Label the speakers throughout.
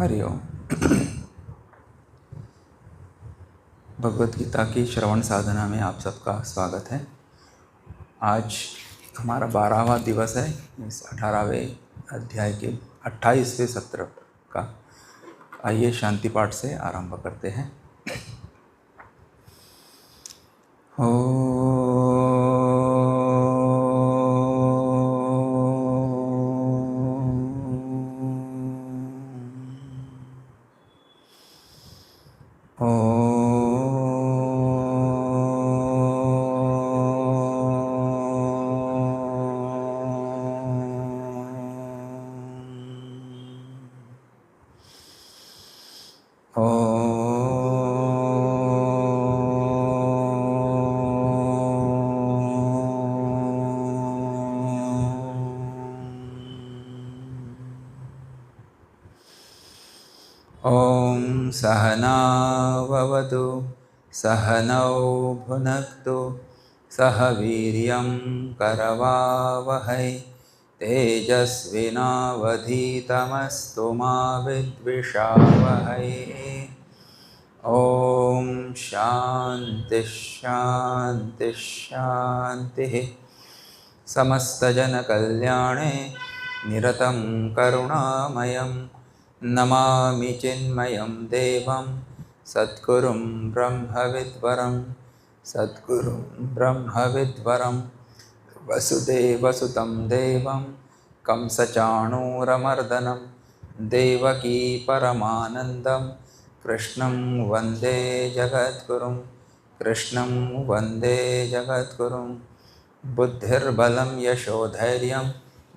Speaker 1: हरि ओम। भगवत गीता की श्रवण साधना में आप सबका स्वागत है। आज हमारा 12वां दिवस है इस 18वें अध्याय के 28वें सत्र का। आइए शांति पाठ से आरंभ करते हैं। ॐ सहना भवतु सहनौ भुनक्तु सह वीर्यं करवावहै तेजस्विनावधीतमस्तु मा विद्विषावहै। ॐ शान्तिः शान्तिः शान्तिः। समस्तजनकल्याणे निरतं करुणामयं नमामि चिन्मयं देवं सद्गुरुं ब्रह्मविद्वरं वसुदेवसुतं देवं कंसचाणूरमर्दनं देवकी परमानन्दं कृष्णं वन्दे जगद्गुरुं। बुद्धिर्बलं यशोधैर्यं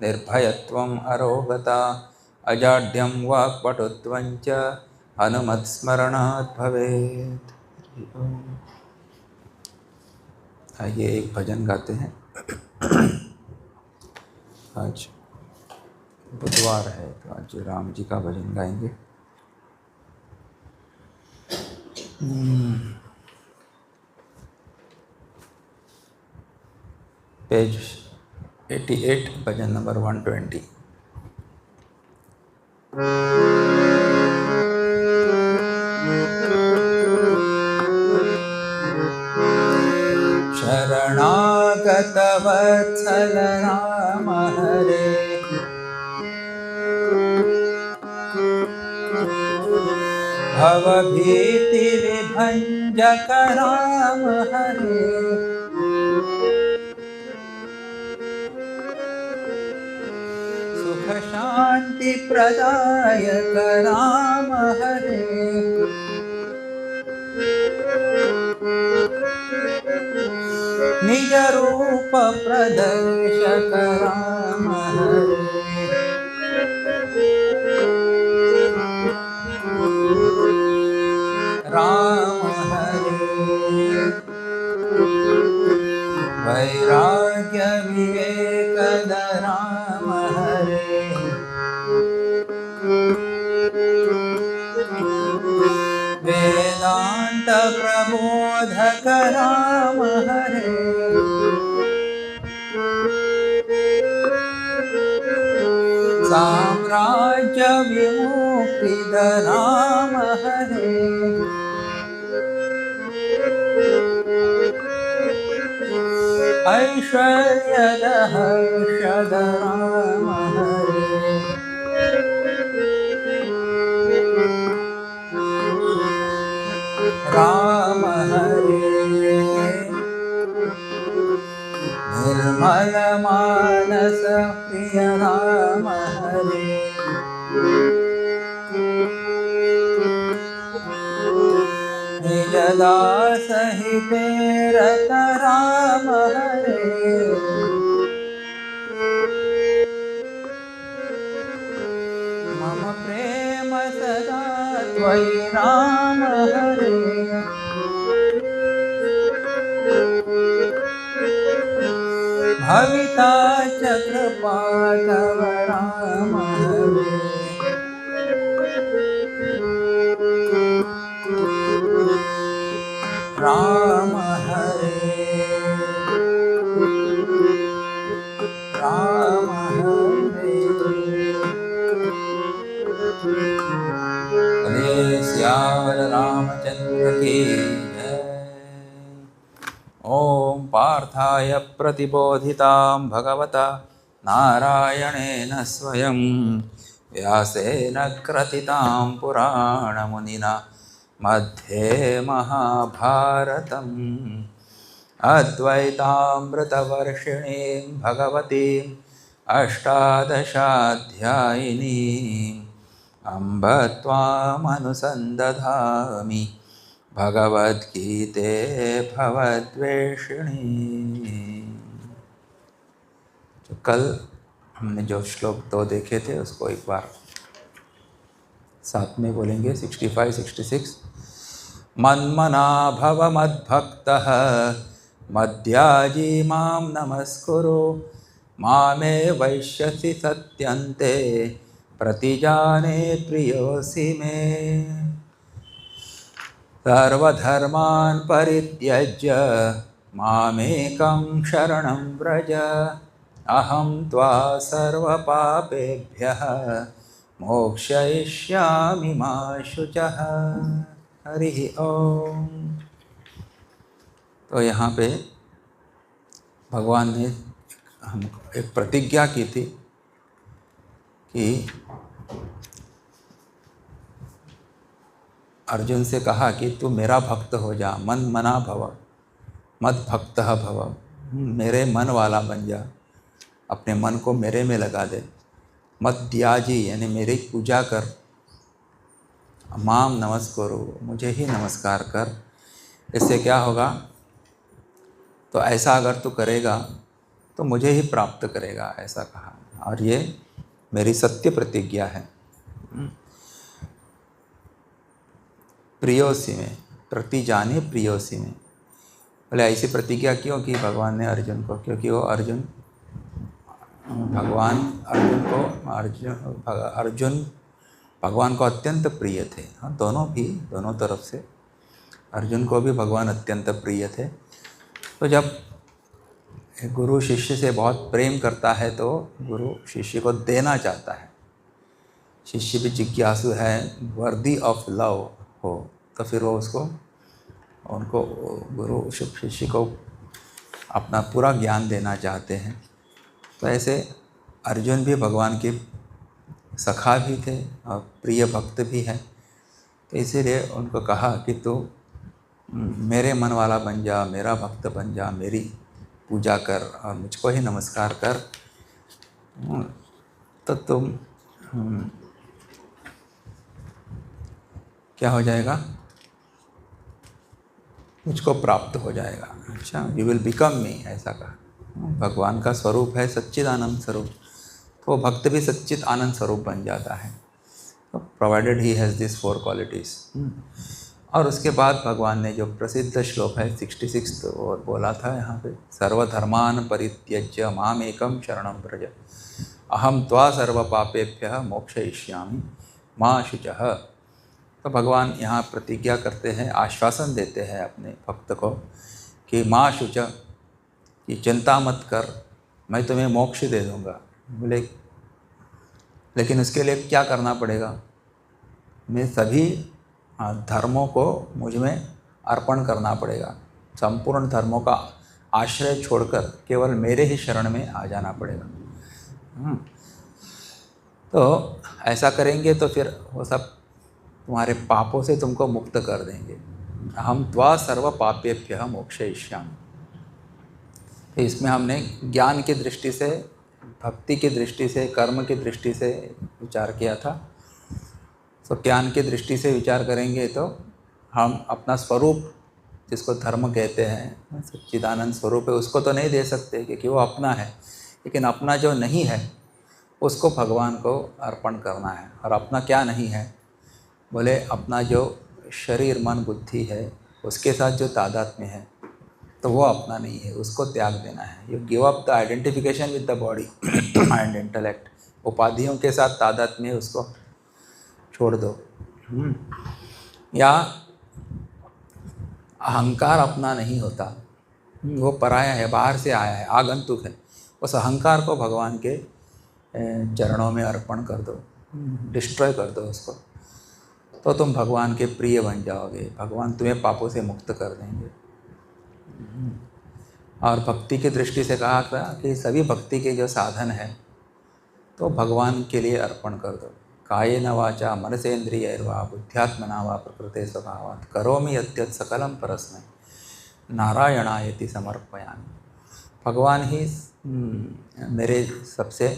Speaker 1: निर्भयत्वम् अरोगता अजाड्यं वाक्पटुत्वं च हनुमत्स्मरणात् भवेत्। आइए एक भजन गाते हैं। आज बुधवार है तो आज राम जी का भजन गाएंगे। पेज 88 भजन नंबर 120। शरणागत वत्सल राम हरे भवभीति विभंजक राम हरे सुख शांति प्रदायक राम हरे निज रूप प्रदर्शक राम हरे राम हरे वैराग्य विवेकद राम हरे वेदांत प्रबोधक राम हरे साम्राज्य विमुक्तिद राम हरे ऐश्वर्यद हर्षद राम हरे राम हरे निर्मल मानस प्रिय राम हरे निज दास हिते रत राम हरे मम प्रेम सदा त्वयि राम हरे भविता च कृपा तव राम हरे राम हरे राम हरे सियावर रामचंद्र की जय। ओम पार्थाय प्रतिबोधितां भगवता नारायणेन स्वयं व्यासेन क्रथितां पुराणमुनिना मध्ये महाभारतम् अद्वैतामृतवर्षिणीं भगवतीम् अष्टादशाध्यायिनीम् अम्ब त्वामनुसन्दधामि भगवद्गीते भवद्वेषिणी। जो कल हमने जो श्लोक 2 देखे थे उसको एक बार साथ में बोलेंगे। 65, 66। मन्मना भव मद्भक्तः मद्याजी मां नमस्कुरु मामे वैश्यसि सत्यन्ते प्रतिजाने प्रियोऽसि मे। सर्वधर्मान् परित्यज्य मामेकं शरणं व्रज अहं त्वा सर्वपापेभ्यः मोक्षयिष्यामि मा शुचः। हरि ओम। तो यहाँ पे भगवान ने हमको एक प्रतिज्ञा की थी कि अर्जुन से कहा कि तू मेरा भक्त हो जा, मन मना भव मद भक्तः भव, मेरे मन वाला बन जा, अपने मन को मेरे में लगा दे। मत त्याजी यानी मेरी पूजा कर, माम नमस्कुरु मुझे ही नमस्कार कर। इससे क्या होगा? तो ऐसा अगर तू करेगा तो मुझे ही प्राप्त करेगा, ऐसा कहा। और ये मेरी सत्य प्रतिज्ञा है। प्रियोसी में प्रति जाने प्रियोसी में, बोले ऐसी प्रतिज्ञा क्यों की भगवान ने अर्जुन को? क्योंकि वो अर्जुन भगवान को अत्यंत प्रिय थे। हाँ, दोनों तरफ से अर्जुन को भी भगवान अत्यंत प्रिय थे। तो जब गुरु शिष्य से बहुत प्रेम करता है तो गुरु शिष्य को देना चाहता है। शिष्य भी जिज्ञासु है, वर्दी ऑफ लव हो, तो फिर वो उनको गुरु शिष्य को अपना पूरा ज्ञान देना चाहते हैं। तो ऐसे अर्जुन भी भगवान के सखा भी थे और प्रिय भक्त भी हैं। तो इसीलिए उनको कहा कि तू मेरे मन वाला बन जा, मेरा भक्त बन जा, मेरी पूजा कर और मुझको ही नमस्कार कर, तो तुम क्या हो जाएगा? मुझको प्राप्त हो जाएगा। अच्छा, यू विल बिकम मी, ऐसा कहा। भगवान का स्वरूप है सच्चिदानंद स्वरूप, तो भक्त भी सच्चित आनंद स्वरूप बन जाता है, तो provided he has this 4 qualities. और उसके बाद भगवान ने जो प्रसिद्ध श्लोक है 66 और बोला था यहाँ पे, सर्वधर्मान् परित्यज्य मामेकं शरणं व्रज अहम त्वा सर्वपापेभ्यः मोक्षयिष्यामि मा शुचः। तो भगवान यहाँ प्रतिज्ञा करते हैं, आश्वासन देते हैं अपने भक्त को कि माँ शुच, कि चिंता मत कर, मैं तुम्हें मोक्ष दे दूँगा। बोले लेकिन उसके लिए क्या करना पड़ेगा? मैं सभी धर्मों को मुझ में अर्पण करना पड़ेगा। संपूर्ण धर्मों का आश्रय छोड़कर केवल मेरे ही शरण में आ जाना पड़ेगा। तो ऐसा करेंगे तो फिर वो सब तुम्हारे पापों से तुमको मुक्त कर देंगे। हम त्वा सर्व पापेभ्यः मोक्षयिष्यामि। तो इसमें हमने ज्ञान की दृष्टि से, भक्ति की दृष्टि से, कर्म की दृष्टि से विचार किया था। तो ज्ञान की दृष्टि से विचार करेंगे तो हम अपना स्वरूप, जिसको धर्म कहते हैं, सच्चिदानंद स्वरूप है, उसको तो नहीं दे सकते क्योंकि वो अपना है। लेकिन अपना जो नहीं है उसको भगवान को अर्पण करना है। और अपना क्या नहीं है? बोले अपना जो शरीर मन बुद्धि है उसके साथ जो तादात्म्य है, तो वो अपना नहीं है, उसको त्याग देना है। You give up the identification with the body and intellect. उपाधियों के साथ तादात्म्य है, उसको छोड़ दो। या अहंकार अपना नहीं होता, वो पराया है, बाहर से आया है, आगंतुक है। उस अहंकार को भगवान के चरणों में अर्पण कर दो, डिस्ट्रॉय कर दो उसको। तो तुम भगवान के प्रिय बन जाओगे, भगवान तुम्हें पापों से मुक्त कर देंगे। और भक्ति की दृष्टि से कहा था कि सभी भक्ति के जो साधन है तो भगवान के लिए अर्पण कर दो। कायेन वाचा मनसेन्द्रियैर्वा बुद्ध्यात्मना वा प्रकृते स्वभावात् करोमि यद्यत् सकलं परस्मै नारायणायति समर्पयामि। भगवान ही मेरे सबसे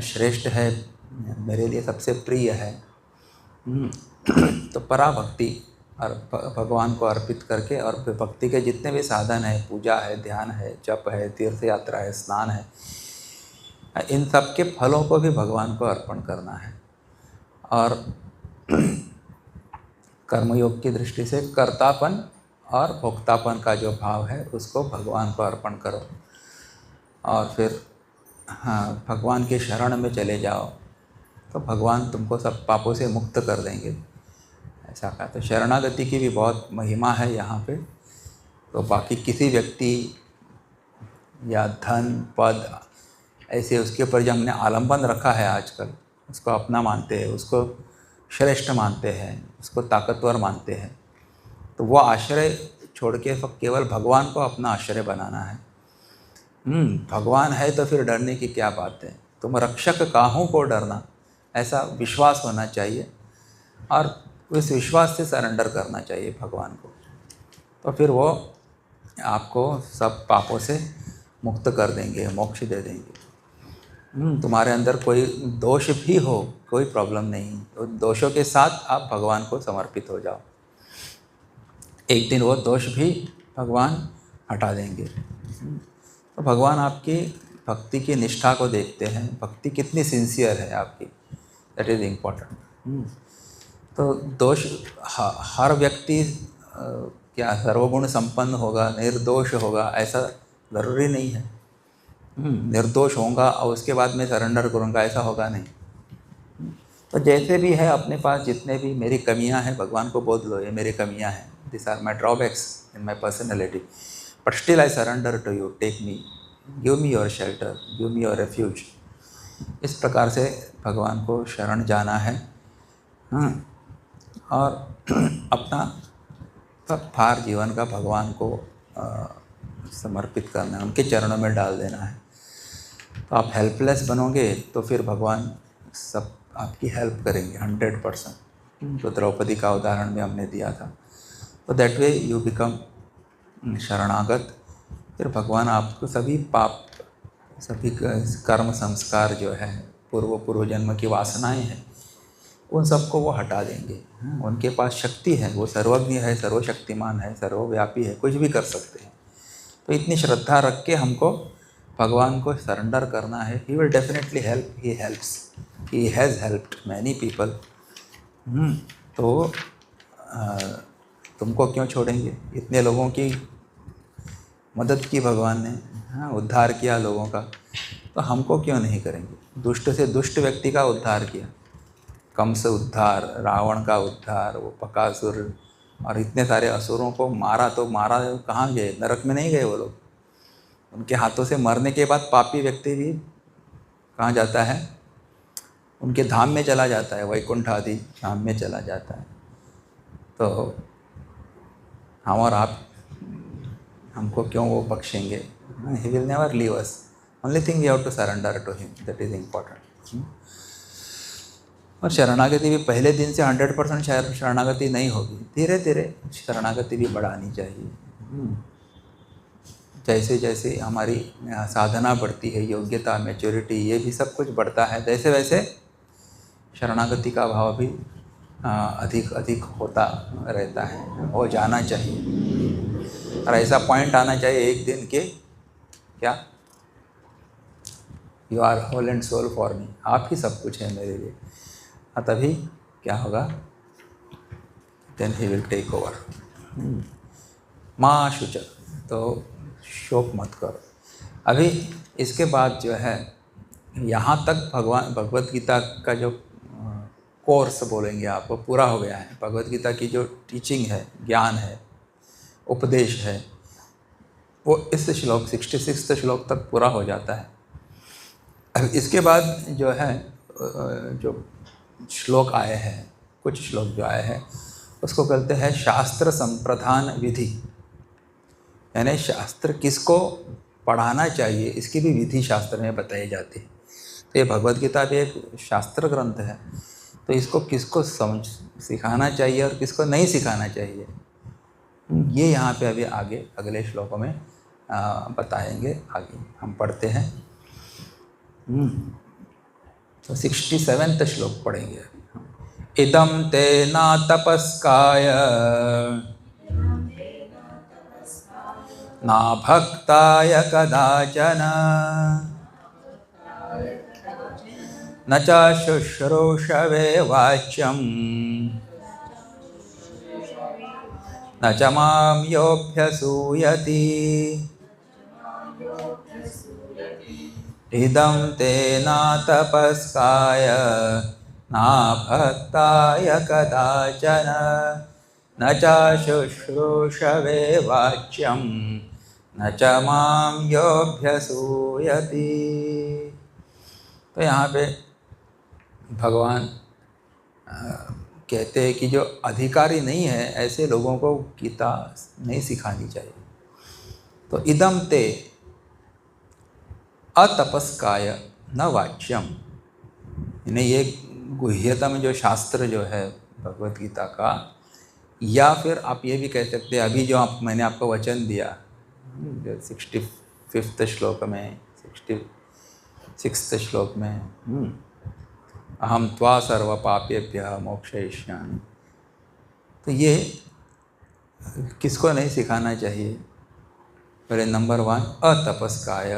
Speaker 1: श्रेष्ठ है, मेरे लिए सबसे प्रिय है। तो पराभक्ति और भगवान को अर्पित करके, और फिर भक्ति के जितने भी साधन है, पूजा है, ध्यान है, जप है, तीर्थ यात्रा है, स्नान है, इन सब के फलों को भी भगवान को अर्पण करना है। और कर्मयोग की दृष्टि से कर्तापन और भोक्तापन का जो भाव है उसको भगवान को अर्पण करो, और फिर भगवान के शरण में चले जाओ तो भगवान तुमको सब पापों से मुक्त कर देंगे, ऐसा कहा। तो शरणागति की भी बहुत महिमा है यहाँ पे। तो बाकी किसी व्यक्ति या धन पद ऐसे उसके ऊपर जो हमने आलंबन रखा है आजकल, उसको अपना मानते हैं, उसको श्रेष्ठ मानते हैं, उसको ताकतवर मानते हैं, तो वो आश्रय छोड़ के केवल भगवान को अपना आश्रय बनाना है। भगवान है तो फिर डरने की क्या बात है, तुम रक्षक काहू को डरना, ऐसा विश्वास होना चाहिए। और उस विश्वास से सरेंडर करना चाहिए भगवान को, तो फिर वो आपको सब पापों से मुक्त कर देंगे, मोक्ष दे देंगे। तुम्हारे अंदर कोई दोष भी हो, कोई प्रॉब्लम नहीं, तो दोषों के साथ आप भगवान को समर्पित हो जाओ, एक दिन वो दोष भी भगवान हटा देंगे। तो भगवान आपकी भक्ति की निष्ठा को देखते हैं, भक्ति कितनी सिंसियर है आपकी, दैट इज़ इम्पोर्टेंट। तो दोष, हर व्यक्ति क्या सर्वगुण संपन्न होगा, निर्दोष होगा, ऐसा ज़रूरी नहीं है। निर्दोष होगा और उसके बाद मैं सरेंडर करूँगा, ऐसा होगा नहीं। तो जैसे भी है अपने पास जितने भी मेरी कमियां हैं, भगवान को बोल लो ये मेरी कमियां हैं, this are my drawbacks in my personality, but still I surrender to you, take me, give me your shelter, give me your refuge. इस प्रकार से भगवान को शरण जाना है। और अपना भार जीवन का भगवान को समर्पित करना है, उनके चरणों में डाल देना है। तो आप हेल्पलेस बनोगे तो फिर भगवान सब आपकी हेल्प करेंगे 100%। तो द्रौपदी का उदाहरण भी हमने दिया था। तो दैट वे यू बिकम शरणागत, फिर भगवान आपको सभी पाप, सभी कर्म संस्कार जो है, पूर्व जन्म की वासनाएं हैं, उन सबको वो हटा देंगे। उनके पास शक्ति है, वो सर्वज्ञ है, सर्वशक्तिमान है, सर्वव्यापी है, कुछ भी कर सकते हैं। तो इतनी श्रद्धा रख के हमको भगवान को सरेंडर करना है। He will definitely help, he helps, he has helped many people. तो तुमको क्यों छोड़ेंगे, इतने लोगों की मदद की भगवान ने, उद्धार किया लोगों का, तो हमको क्यों नहीं करेंगे। दुष्ट से दुष्ट व्यक्ति का उद्धार किया, कंस उद्धार, रावण का उद्धार, वो बकासुर और इतने सारे असुरों को मारा। तो मारा कहाँ गए, नरक में नहीं गए वो लोग। उनके हाथों से मरने के बाद पापी व्यक्ति भी कहाँ जाता है, उनके धाम में चला जाता है, वैकुंठ आदि धाम में चला जाता है। तो हम और आप, हमको क्यों वो बख्शेंगे। He will never leave us, only thing we have to surrender to him, that is important. और शरणागति भी पहले दिन से 100% शरणागति नहीं होगी, धीरे धीरे शरणागति भी बढ़ानी चाहिए। जैसे जैसे हमारी साधना बढ़ती है, योग्यता, मैच्योरिटी, ये भी सब कुछ बढ़ता है, जैसे वैसे शरणागति का भाव भी अधिक अधिक होता रहता है, हो जाना चाहिए। और ऐसा पॉइंट आना चाहिए एक दिन के, क्या, you are whole and soul for me, आप ही सब कुछ है मेरे लिए। तभी क्या होगा, then he will take over. माँ शुचर, तो शोक मत करो। अभी इसके बाद जो है, यहाँ तक भगवत गीता का जो कोर्स बोलेंगे आप, वो पूरा हो गया है। भगवत गीता की जो टीचिंग है, ज्ञान है, उपदेश है, वो इस श्लोक 66 श्लोक तक पूरा हो जाता है। अब इसके बाद जो है, जो श्लोक आए हैं कुछ श्लोक जो आए हैं उसको कहते हैं शास्त्र संप्रधान विधि, यानी शास्त्र किसको पढ़ाना चाहिए इसकी भी विधि शास्त्र में बताई जाती है। तो ये भगवद गीता भी एक शास्त्र ग्रंथ है, तो इसको किसको सिखाना चाहिए और किसको नहीं सिखाना चाहिए ये यहाँ पे अभी आगे अगले श्लोकों में बताएंगे। आगे हम पढ़ते हैं। तो 67वां श्लोक पढ़ेंगे। इदं ते ना तपस्काय ना भक्ताय कदाचन न च शुश्रूषवे वाच्यं न च मां योऽभ्यसूयति इदं ते न तपस्काय न भक्ताय कदाचन न च शुश्रूषवे वाच्यं न च मां योऽभ्यसूयति। तो यहाँ पे भगवान कहते हैं कि जो अधिकारी नहीं है ऐसे लोगों को गीता नहीं सिखानी चाहिए। तो इदं ते अतपस्काय न वाच्यम, यानी ये गुह्यतम जो शास्त्र जो है भगवद गीता का, या फिर आप ये भी कह सकते हैं अभी जो मैंने आपको वचन दिया जो 65वें श्लोक में 66 श्लोक में अहम त्वा सर्व पापेभ्यः मोक्षयिष्यामि, तो ये किसको नहीं सिखाना चाहिए? पहले नंबर 1 अतपस्काय,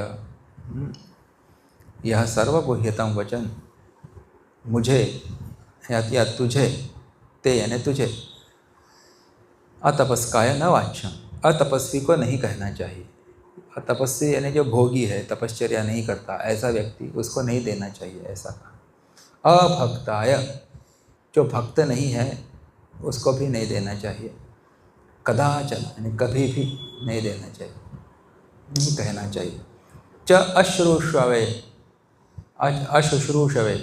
Speaker 1: यह सर्वगुह्यतम वचन मुझे या तुझे, ते यानी तुझे, अतपस्काय न वाच्यम, अतपस्वी को नहीं कहना चाहिए। अतपस्वी यानी जो भोगी है, तपश्चर्या नहीं करता, ऐसा व्यक्ति, उसको नहीं देना चाहिए ऐसा कहा। अभक्ताय, जो भक्त नहीं है उसको भी नहीं देना चाहिए। कदाचन यानी कभी भी नहीं देना चाहिए, नहीं कहना चाहिए। च अश्रूषवे, अशुश्रूषवे,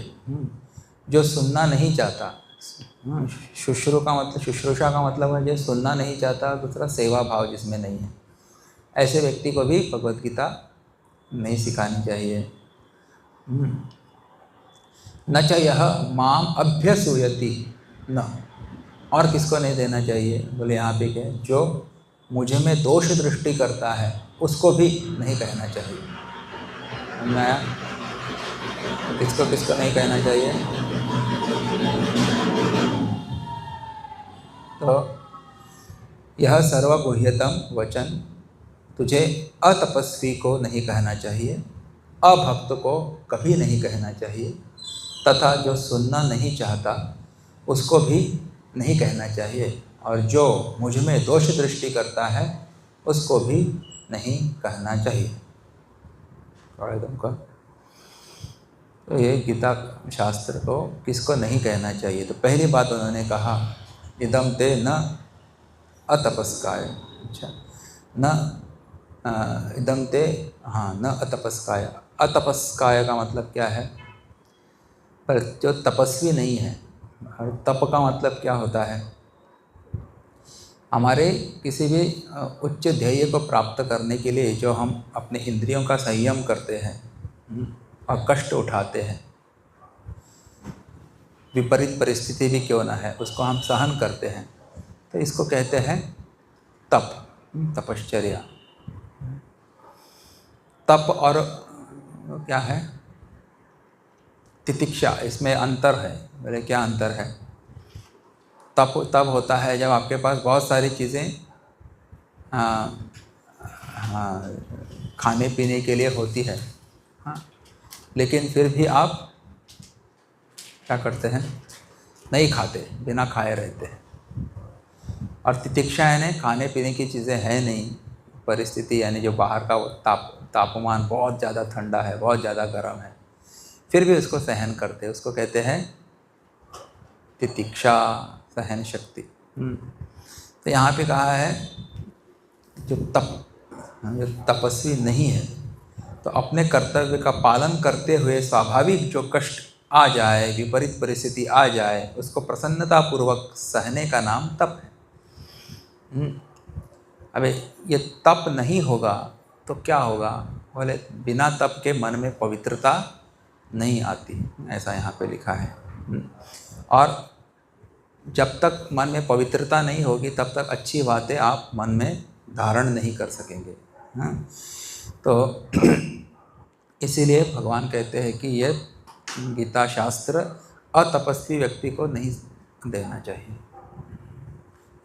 Speaker 1: जो सुनना नहीं चाहता, शुश्रूषा का मतलब है जो सुनना नहीं चाहता, दूसरा सेवा भाव जिसमें नहीं है, ऐसे व्यक्ति को भी भगवद गीता नहीं सिखानी चाहिए। न च यह माम अभ्यसूयति, न, और किसको नहीं देना चाहिए? बोले यहाँ पे क्या, जो मुझे में दोष दृष्टि करता है उसको भी नहीं कहना चाहिए। मैं किसको किसको नहीं कहना चाहिए? तो यह सर्वगुह्यतम वचन तुझे अतपस्वी को नहीं कहना चाहिए, अभक्त को कभी नहीं कहना चाहिए, तथा जो सुनना नहीं चाहता उसको भी नहीं कहना चाहिए, और जो मुझ में दोष दृष्टि करता है उसको भी नहीं कहना चाहिए। एकदम का तो ये गीता शास्त्र को किसको नहीं कहना चाहिए? तो पहली बात उन्होंने कहा इदं ते न अतपस्काय, अच्छा, न इदं ते, हाँ, न अतपस्काय। अतपस्काय का मतलब क्या है? पर जो तपस्वी नहीं है, और तप का मतलब क्या होता है? हमारे किसी भी उच्च ध्येय को प्राप्त करने के लिए जो हम अपने इंद्रियों का संयम करते हैं और कष्ट उठाते हैं, विपरीत परिस्थिति भी क्यों ना है उसको हम सहन करते हैं, तो इसको कहते हैं तप, तपश्चर्या। तप और क्या है? तितिक्षा, इसमें अंतर है। बोले क्या अंतर है? तप तब होता है जब आपके पास बहुत सारी चीज़ें खाने पीने के लिए होती है, हाँ, लेकिन फिर भी आप क्या करते हैं? नहीं खाते, बिना खाए रहते हैं। और तितिक्षा यानी खाने पीने की चीज़ें है नहीं, परिस्थिति यानी जो बाहर का तापमान बहुत ज़्यादा ठंडा है, बहुत ज़्यादा गर्म है, फिर भी उसको सहन करते हैं, उसको कहते हैं तितिक्षा, सहन शक्ति। तो यहाँ पे कहा है जो तपस्वी नहीं है तो अपने कर्तव्य का पालन करते हुए स्वाभाविक जो कष्ट आ जाए, विपरीत परिस्थिति आ जाए, उसको प्रसन्नतापूर्वक सहने का नाम तप है। अबे ये तप नहीं होगा तो क्या होगा? बोले बिना तप के मन में पवित्रता नहीं आती, ऐसा यहाँ पे लिखा है। और जब तक मन में पवित्रता नहीं होगी तब तक अच्छी बातें आप मन में धारण नहीं कर सकेंगे। हाँ, तो इसीलिए भगवान कहते हैं कि ये गीता शास्त्र अतपस्वी व्यक्ति को नहीं देना चाहिए,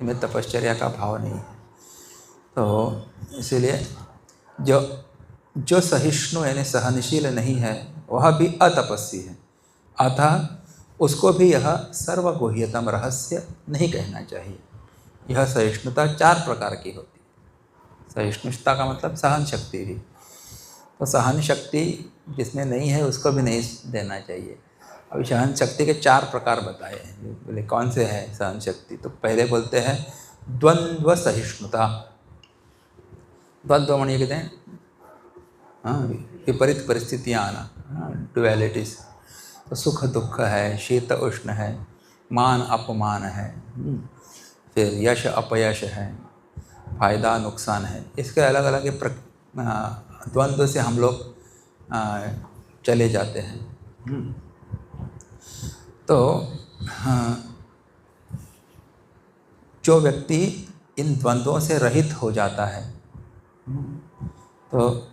Speaker 1: इनमें तपश्चर्या का भाव नहीं है। तो इसीलिए जो सहिष्णु यानी सहनशील नहीं है वह भी अतपस्वी है, अतः उसको भी यह सर्वगुह्यतम रहस्य नहीं कहना चाहिए। यह सहिष्णुता 4 प्रकार की होती है। सहिष्णुता का मतलब सहन शक्ति भी, तो सहन शक्ति जिसमें नहीं है उसको भी नहीं देना चाहिए। अभी सहन शक्ति के 4 प्रकार बताए हैं। बोले कौन से हैं सहन शक्ति? तो पहले बोलते हैं द्वंद्व सहिष्णुता। द्वंद्व मणि कहते हैं हाँ, विपरीत परिस्थितियाँ आना, डुअलिटीज। तो सुख दुख है, शीत उष्ण है, मान अपमान है, फिर यश अपयश है, फायदा नुकसान है। इसके अलग अलग द्वंद्व से हम लोग चले जाते हैं। तो जो व्यक्ति इन द्वंद्वों से रहित हो जाता है तो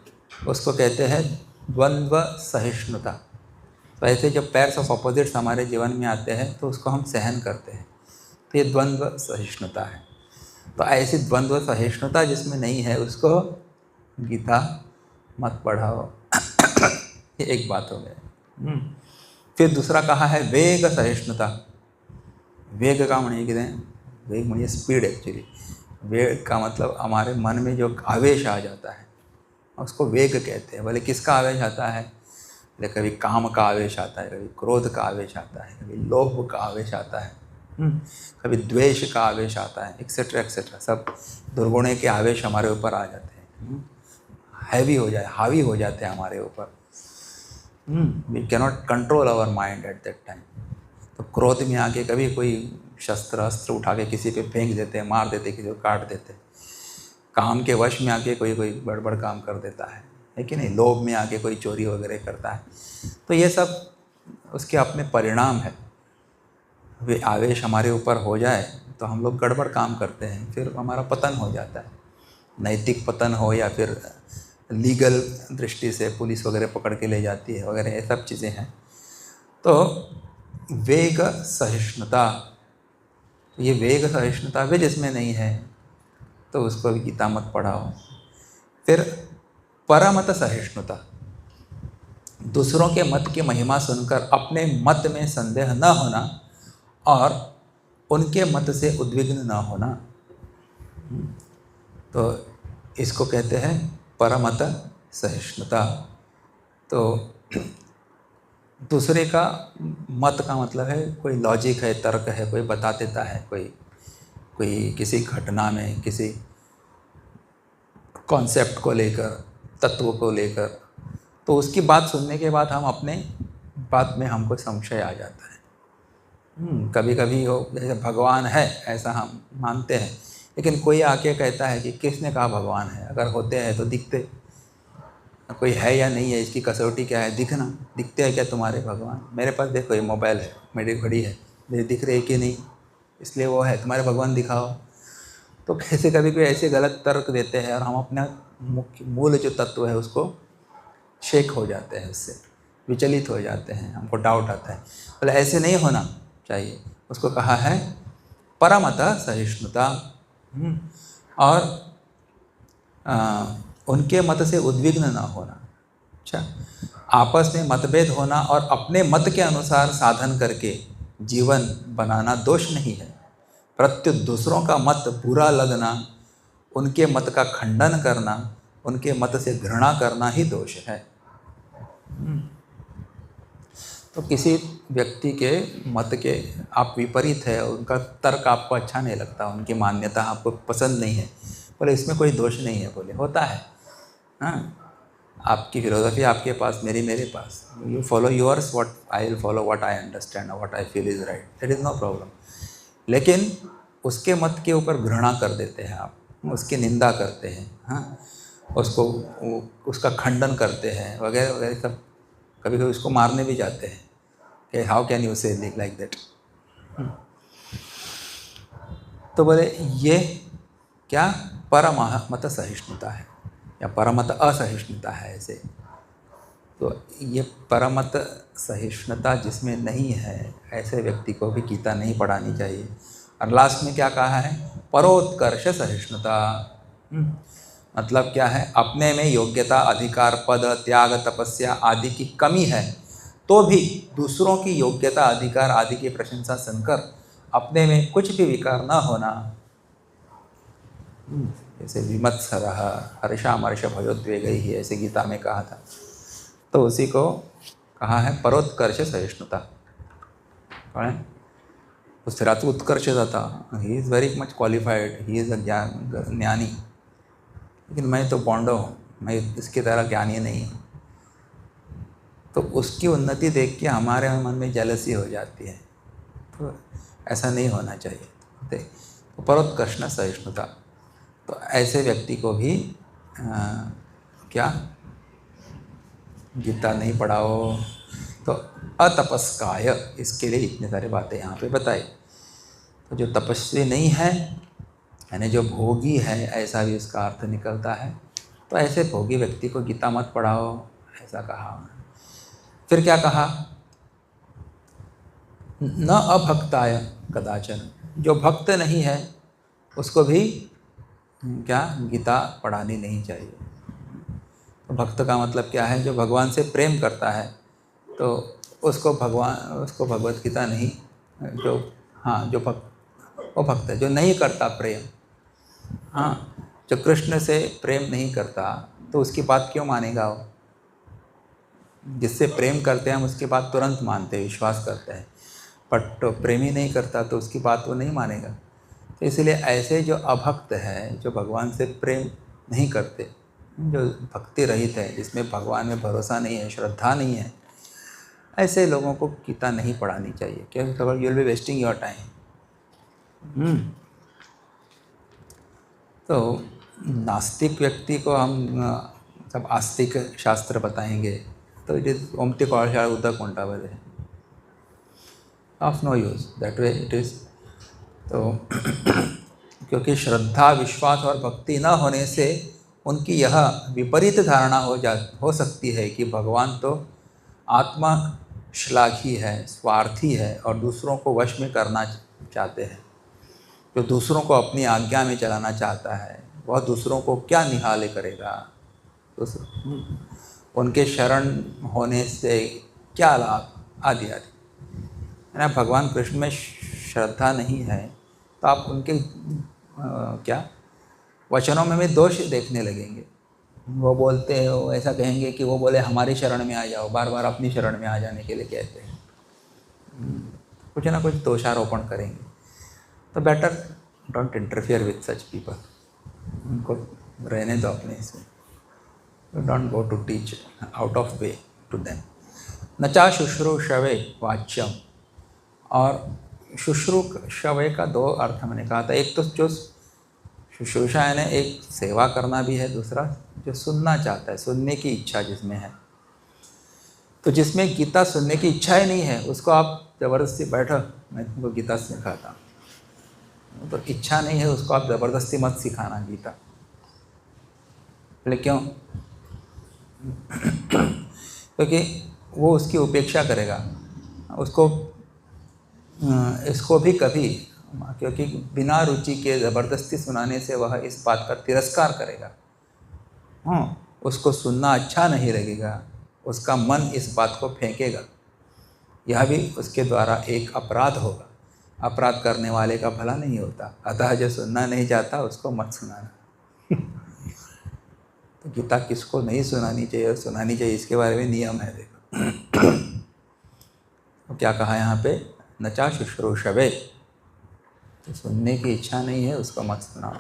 Speaker 1: उसको कहते हैं द्वंद्व सहिष्णुता। तो ऐसे जब पैर्स ऑफ अपोजिट्स हमारे जीवन में आते हैं तो उसको हम सहन करते हैं, तो ये द्वंद्व सहिष्णुता है। तो ऐसी द्वंद्व सहिष्णुता जिसमें नहीं है उसको गीता मत पढ़ाओ। ये एक बात हो गई। फिर दूसरा कहा है वेग सहिष्णुता। वेग का माने कहते हैं, वेग माने स्पीड एक्चुअली। वेग का मतलब हमारे मन में जो आवेश आ जाता है उसको वेग कहते हैं। बोले किसका आवेश आता है? बोले कभी काम का आवेश आता है, कभी क्रोध का आवेश आता है, कभी लोभ का आवेश आता है, कभी द्वेष का आवेश आता है, एक्सेट्रा एक्सेट्रा। सब दुर्गुणे के आवेश हमारे ऊपर आ जाते हैं, हावी हो जाते हैं हमारे ऊपर। We cannot control our mind at that time. तो क्रोध में आके कभी कोई शस्त्र अस्त्र उठा के किसी पे फेंक देते, मार देते, किसी को काट देते। काम के वश में आके कोई बड़ काम कर देता है कि नहीं? लोभ में आके कोई चोरी वगैरह करता है। तो ये सब उसके अपने परिणाम है। वे आवेश हमारे ऊपर हो जाए तो हम लोग गड़बड़ काम करते हैं, फिर हमारा पतन हो जाता है। नैतिक पतन हो या फिर लीगल दृष्टि से पुलिस वगैरह पकड़ के ले जाती है वगैरह, ये सब चीज़ें हैं। तो वेग सहिष्णुता, ये वेग सहिष्णुता भी जिसमें नहीं है तो उसको भी गीता मत पढ़ाओ। फिर परमत सहिष्णुता, दूसरों के मत की महिमा सुनकर अपने मत में संदेह न होना और उनके मत से उद्विग्न न होना, तो इसको कहते हैं परमत सहिष्णुता। तो दूसरे का मत का मतलब है कोई लॉजिक है, तर्क है, कोई बता देता है, कोई किसी घटना में किसी कॉन्सेप्ट को लेकर, तत्व को लेकर, तो उसकी बात सुनने के बाद हम अपने बात में हमको संशय आ जाता है। कभी कभी वो जैसे भगवान है ऐसा हम मानते हैं, लेकिन कोई आके कहता है कि किसने कहा भगवान है? अगर होते हैं तो दिखते, कोई है या नहीं है इसकी कसौटी क्या है? दिखना। दिखते हैं क्या तुम्हारे भगवान? मेरे पास देखो ये मोबाइल है, मेरी घड़ी है, मुझे दिख रही है कि नहीं, इसलिए वो है। तुम्हारे भगवान दिखाओ। तो कैसे कभी कोई ऐसे गलत तर्क देते हैं और हम अपना मूल जो तत्व है उसको शेक हो जाते हैं, उससे विचलित हो जाते हैं, हमको डाउट आता है। बोले ऐसे नहीं होना चाहिए। उसको कहा है परमत सहिष्णुता। और उनके मत से उद्विग्न ना होना। अच्छा, आपस में मतभेद होना और अपने मत के अनुसार साधन करके जीवन बनाना दोष नहीं है, प्रत्युत दूसरों का मत बुरा लगना, उनके मत का खंडन करना, उनके मत से घृणा करना ही दोष है। तो किसी व्यक्ति के मत के आप विपरीत है, उनका तर्क आपको अच्छा नहीं लगता, उनकी मान्यता आपको पसंद नहीं है, बोले इसमें कोई दोष नहीं है। बोले होता है। हाँ, आपकी फिलोसफी आपके पास, मेरी मेरे पास। You follow yours, what I will follow what I understand और what I feel is right, that is no problem. लेकिन उसके मत के ऊपर घृणा कर देते हैं आप, उसकी निंदा करते हैं, हाँ, उसको उसका खंडन करते हैं वगैरह वगैरह सब। कभी कभी उसको मारने भी जाते हैं कि हाउ कैन यू से लाइक दैट। तो बोले ये क्या परमत सहिष्णुता है या परमत असहिष्णुता है ऐसे। तो ये परमत सहिष्णुता जिसमें नहीं है, ऐसे व्यक्ति को भी गीता नहीं पढ़ानी चाहिए। और लास्ट में क्या कहा है, परोत्कर्ष सहिष्णुता। मतलब क्या है, अपने में योग्यता, अधिकार, पद, त्याग, तपस्या आदि की कमी है तो भी दूसरों की योग्यता, अधिकार आदि की प्रशंसा सुनकर अपने में कुछ भी विकार न होना। जैसे विमत्सरः हर्षामर्ष भयोद्वेगैः ही ऐसे गीता में कहा था, तो उसी को कहा है परोत्कर्ष सहिष्णुता। उस रात उत्कर्ष था, he is very much qualified, he is a ज्ञानी, लेकिन मैं तो पौंडो हूँ, मैं इसकी तरह ज्ञानी नहीं हूँ। तो उसकी उन्नति देख के हमारे मन में जेलसी हो जाती है, तो ऐसा नहीं होना चाहिए। तो परोत्कर्ष सहिष्णुता, तो ऐसे व्यक्ति को भी क्या गीता नहीं पढ़ाओ। तो अतपस्काय, इसके लिए इतने सारे बातें यहाँ पे बताई। तो जो तपस्वी नहीं है यानी जो भोगी है, ऐसा भी उसका अर्थ निकलता है। तो ऐसे भोगी व्यक्ति को गीता मत पढ़ाओ, ऐसा कहा। फिर क्या कहा, न अभक्ताय कदाचन, जो भक्त नहीं है उसको भी क्या गीता पढ़ानी नहीं चाहिए। तो भक्त का मतलब क्या है, जो भगवान से प्रेम करता है तो उसको भगवत गीता नहीं, जो हाँ जो वो भक्त है। जो नहीं करता प्रेम, हाँ, जो कृष्ण से प्रेम नहीं करता तो उसकी बात क्यों मानेगा वो। जिससे प्रेम करते हैं हम उसकी बात तुरंत मानते हैं, विश्वास करते हैं, बट तो प्रेमी नहीं करता तो उसकी बात वो नहीं मानेगा। तो इसलिए ऐसे जो अभक्त है, जो भगवान से प्रेम नहीं करते, जो भक्ति रहित है, जिसमें भगवान में भरोसा नहीं है, श्रद्धा नहीं है, ऐसे लोगों को गीता नहीं पढ़ानी चाहिए, क्योंकि you will B wasting your time. तो नास्तिक व्यक्ति को हम सब आस्तिक शास्त्र बताएंगे तो इट इज़ ओमती कौशल उदक कोंटावल है, of no use, that way it is. तो क्योंकि श्रद्धा, विश्वास और भक्ति न होने से उनकी यह विपरीत धारणा हो सकती है कि भगवान तो आत्मा श्लाघी है, स्वार्थी है और दूसरों को वश में करना चाहते हैं। जो दूसरों को अपनी आज्ञा में चलाना चाहता है वह दूसरों को क्या निहाले करेगा, तो उनके शरण होने से क्या लाभ आदि आदि। है ना, भगवान कृष्ण में श्रद्धा नहीं है तो आप उनके क्या वचनों में भी दोष देखने लगेंगे। वो बोलते हैं, वो ऐसा कहेंगे कि वो बोले हमारी शरण में आ जाओ, बार बार अपनी शरण में आ जाने के लिए कहते हैं, कुछ ना कुछ दोषारोपण करेंगे। तो better don't interfere with such people, उनको रहने दो अपने इसमें, don't go to teach out of way to them. न चा शुश्रूषवे वाच्यम, और शुश्रूषवे का दो अर्थ मैंने कहा था, एक तो जो शुश्रूषा यानी एक सेवा करना भी है, दूसरा जो सुनना चाहता है, सुनने की इच्छा जिसमें है। तो जिसमें गीता सुनने की इच्छा ही नहीं है उसको आप ज़बरदस्ती बैठो मैं तुमको गीता सिखाता हूँ, तो इच्छा नहीं है उसको आप ज़बरदस्ती मत सिखाना गीता। क्यों? क्योंकि वो उसकी उपेक्षा करेगा, उसको इसको भी कभी, क्योंकि बिना रुचि के ज़बरदस्ती सुनाने से वह इस बात का तिरस्कार करेगा। उसको सुनना अच्छा नहीं लगेगा, उसका मन इस बात को फेंकेगा, यह भी उसके द्वारा एक अपराध होगा। अपराध करने वाले का भला नहीं होता, अतः जो सुनना नहीं चाहता उसको मत सुनाना। तो गीता किसको नहीं सुनानी चाहिए और सुनानी चाहिए, इसके बारे में नियम है, देखो। तो क्या कहा यहाँ पे, न चा शुश्रूषवे, तो सुनने की इच्छा नहीं है उसको मत सुनाओ।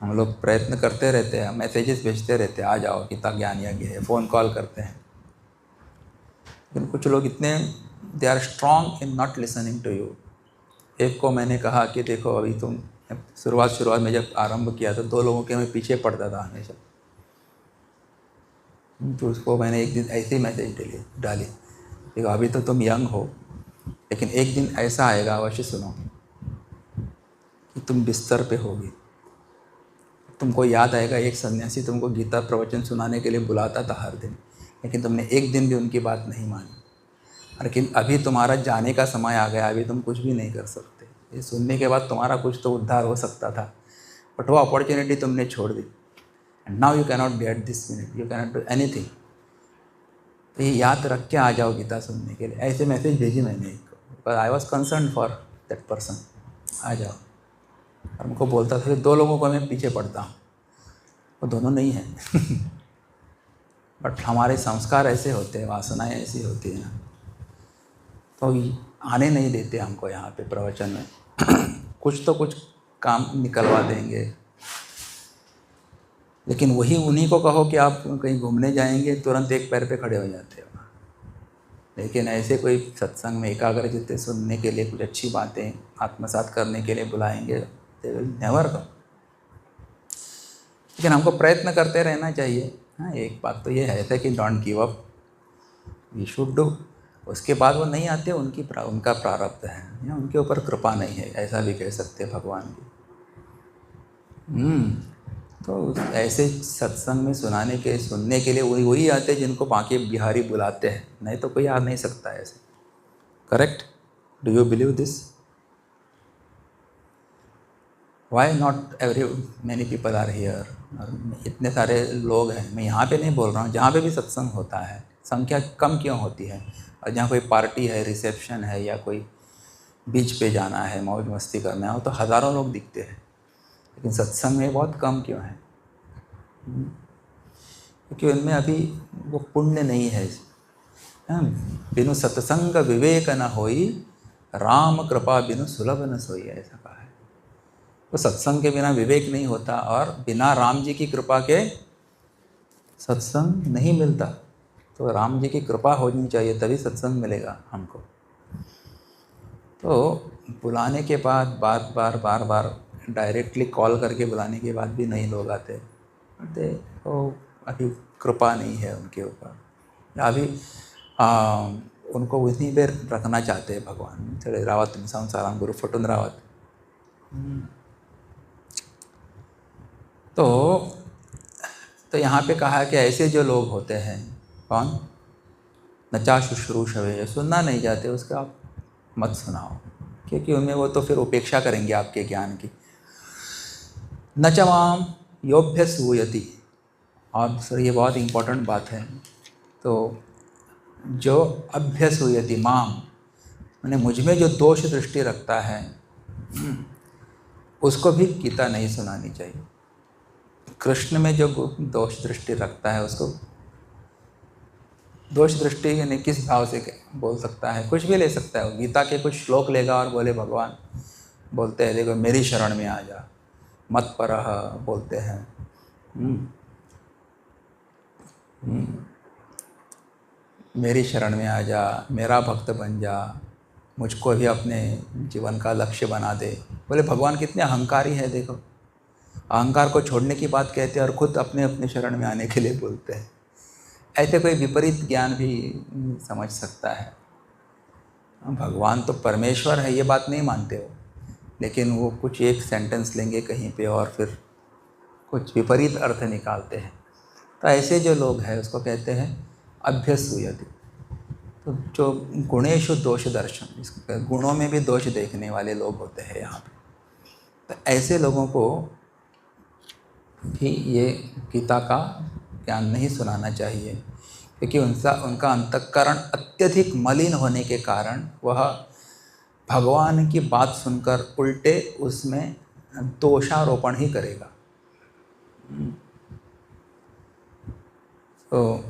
Speaker 1: हम लोग प्रयत्न करते रहते हैं, मैसेजेस भेजते रहते हैं, आ जाओ गीता ज्ञान यज्ञ है, फ़ोन कॉल करते हैं, लेकिन कुछ लोग इतने they are strong in not listening to you. एक को मैंने कहा कि देखो अभी तुम, शुरुआत में जब आरंभ किया तो 2 लोगों के मैं पीछे पड़ता था हमेशा, तो उसको मैंने एक दिन ऐसे ही मैसेज डाली, देखो अभी तो तुम यंग हो, लेकिन एक दिन ऐसा आएगा, अवश्य सुनो, कि तुम बिस्तर पे होगी, तुमको याद आएगा एक सन्यासी तुमको गीता प्रवचन सुनाने के लिए बुलाता था हर दिन, लेकिन तुमने एक दिन भी उनकी बात नहीं मानी। लेकिन अभी तुम्हारा जाने का समय आ गया, अभी तुम कुछ भी नहीं कर सकते। ये सुनने के बाद तुम्हारा कुछ तो उद्धार हो सकता था, बट वो अपॉर्चुनिटी तुमने छोड़ दी। And now you cannot get this minute, you cannot do anything. तो ये याद रख के आ जाओ गीता सुनने के लिए। ऐसे मैसेज भेजी मैंने एक को, because I was concern for that person, आ जाओ। और उनको बोलता था कि 2 लोगों को मैं पीछे पड़ता हूँ, वो दोनों नहीं हैं बट हमारे संस्कार ऐसे होते हैं, वासनाएं ऐसी होती हैं, तो आने नहीं देते हमको यहाँ पे प्रवचन में। कुछ तो कुछ काम निकलवा देंगे, लेकिन वही उन्हीं को कहो कि आप कहीं घूमने जाएंगे, तुरंत एक पैर पे खड़े हो जाते हो। लेकिन ऐसे कोई सत्संग में एकाग्रचित्त सुनने के लिए, कुछ अच्छी बातें आत्मसात करने के लिए बुलाएंगे, दे विल नेवर कम। लेकिन हमको प्रयत्न करते रहना चाहिए। हाँ, एक बात तो ये है कि don't give up, we should do. उसके बाद वो नहीं आते, उनका प्रारब्ध है, या उनके ऊपर कृपा नहीं है, ऐसा भी कह सकते हैं भगवान की। तो ऐसे सत्संग में सुनने के लिए वही आते हैं जिनको बाकी बिहारी बुलाते हैं, नहीं तो कोई आ नहीं सकता है ऐसे। Correct? Do you believe this? Why not many people are here? और इतने सारे लोग हैं, मैं यहाँ पे नहीं बोल रहा हूँ, जहाँ पे भी सत्संग होता है संख्या कम क्यों होती है? और जहाँ कोई पार्टी है, रिसेप्शन है, या कोई बीच पे जाना है, मौज मस्ती करना है, तो हज़ारों लोग दिखते हैं, लेकिन सत्संग में बहुत कम क्यों है? क्योंकि उनमें अभी वो पुण्य नहीं है। बिनु सत्संग विवेक न होई, राम कृपा बिनु सुलभ न सोई, ऐसा कहा है। तो सत्संग के बिना विवेक नहीं होता, और बिना राम जी की कृपा के सत्संग नहीं मिलता। तो राम जी की कृपा होनी चाहिए, तभी सत्संग मिलेगा हमको। तो बुलाने के बाद बार बार डायरेक्टली कॉल करके बुलाने के बाद भी नहीं लोग आते, तो अभी कृपा नहीं है उनके ऊपर, या अभी उनको उन्हीं पे रखना चाहते हैं भगवान। चले रावत साराम गुरु फटुन रावत। तो यहाँ पे कहा कि ऐसे जो लोग होते हैं, कौन? नचा शुश्रूषवे, सुनना नहीं चाहते, उसका आप मत सुनाओ, क्योंकि उनमें वो तो फिर उपेक्षा करेंगे आपके ज्ञान की। नचवाम योभ्य सूयति। और सर ये बहुत इम्पोर्टेंट बात है। तो जो अभ्यसूयति माम, मैंने मुझ में जो दोष दृष्टि रखता है, उसको भी गीता नहीं सुनानी चाहिए। कृष्ण में जो दोष दृष्टि रखता है, उसको दोष दृष्टि यानी किस भाव से बोल सकता है? कुछ भी ले सकता है। गीता के कुछ श्लोक लेगा और बोले, भगवान बोलते हैं देखो मेरी शरण में आ जा, मत परह बोलते हैं, मेरी शरण में आ जा, मेरा भक्त बन जा, मुझको भी अपने जीवन का लक्ष्य बना दे। बोले भगवान कितने अहंकारी है, देखो अहंकार को छोड़ने की बात कहते हैं और खुद अपने अपने शरण में आने के लिए बोलते हैं। ऐसे कोई विपरीत ज्ञान भी समझ सकता है। भगवान तो परमेश्वर है, ये बात नहीं मानते हो, लेकिन वो कुछ एक सेंटेंस लेंगे कहीं पे और फिर कुछ विपरीत अर्थ निकालते हैं। तो ऐसे जो लोग हैं उसको कहते हैं अभ्यसूयति। तो जो गुणेषु दोष दर्शन, गुणों में भी दोष देखने वाले लोग होते हैं यहाँ पे, तो ऐसे लोगों को भी ये गीता का ज्ञान नहीं सुनाना चाहिए, क्योंकि उनका अंतःकरण अत्यधिक मलिन होने के कारण वह भगवान की बात सुनकर उल्टे उसमें दोषारोपण ही करेगा। तो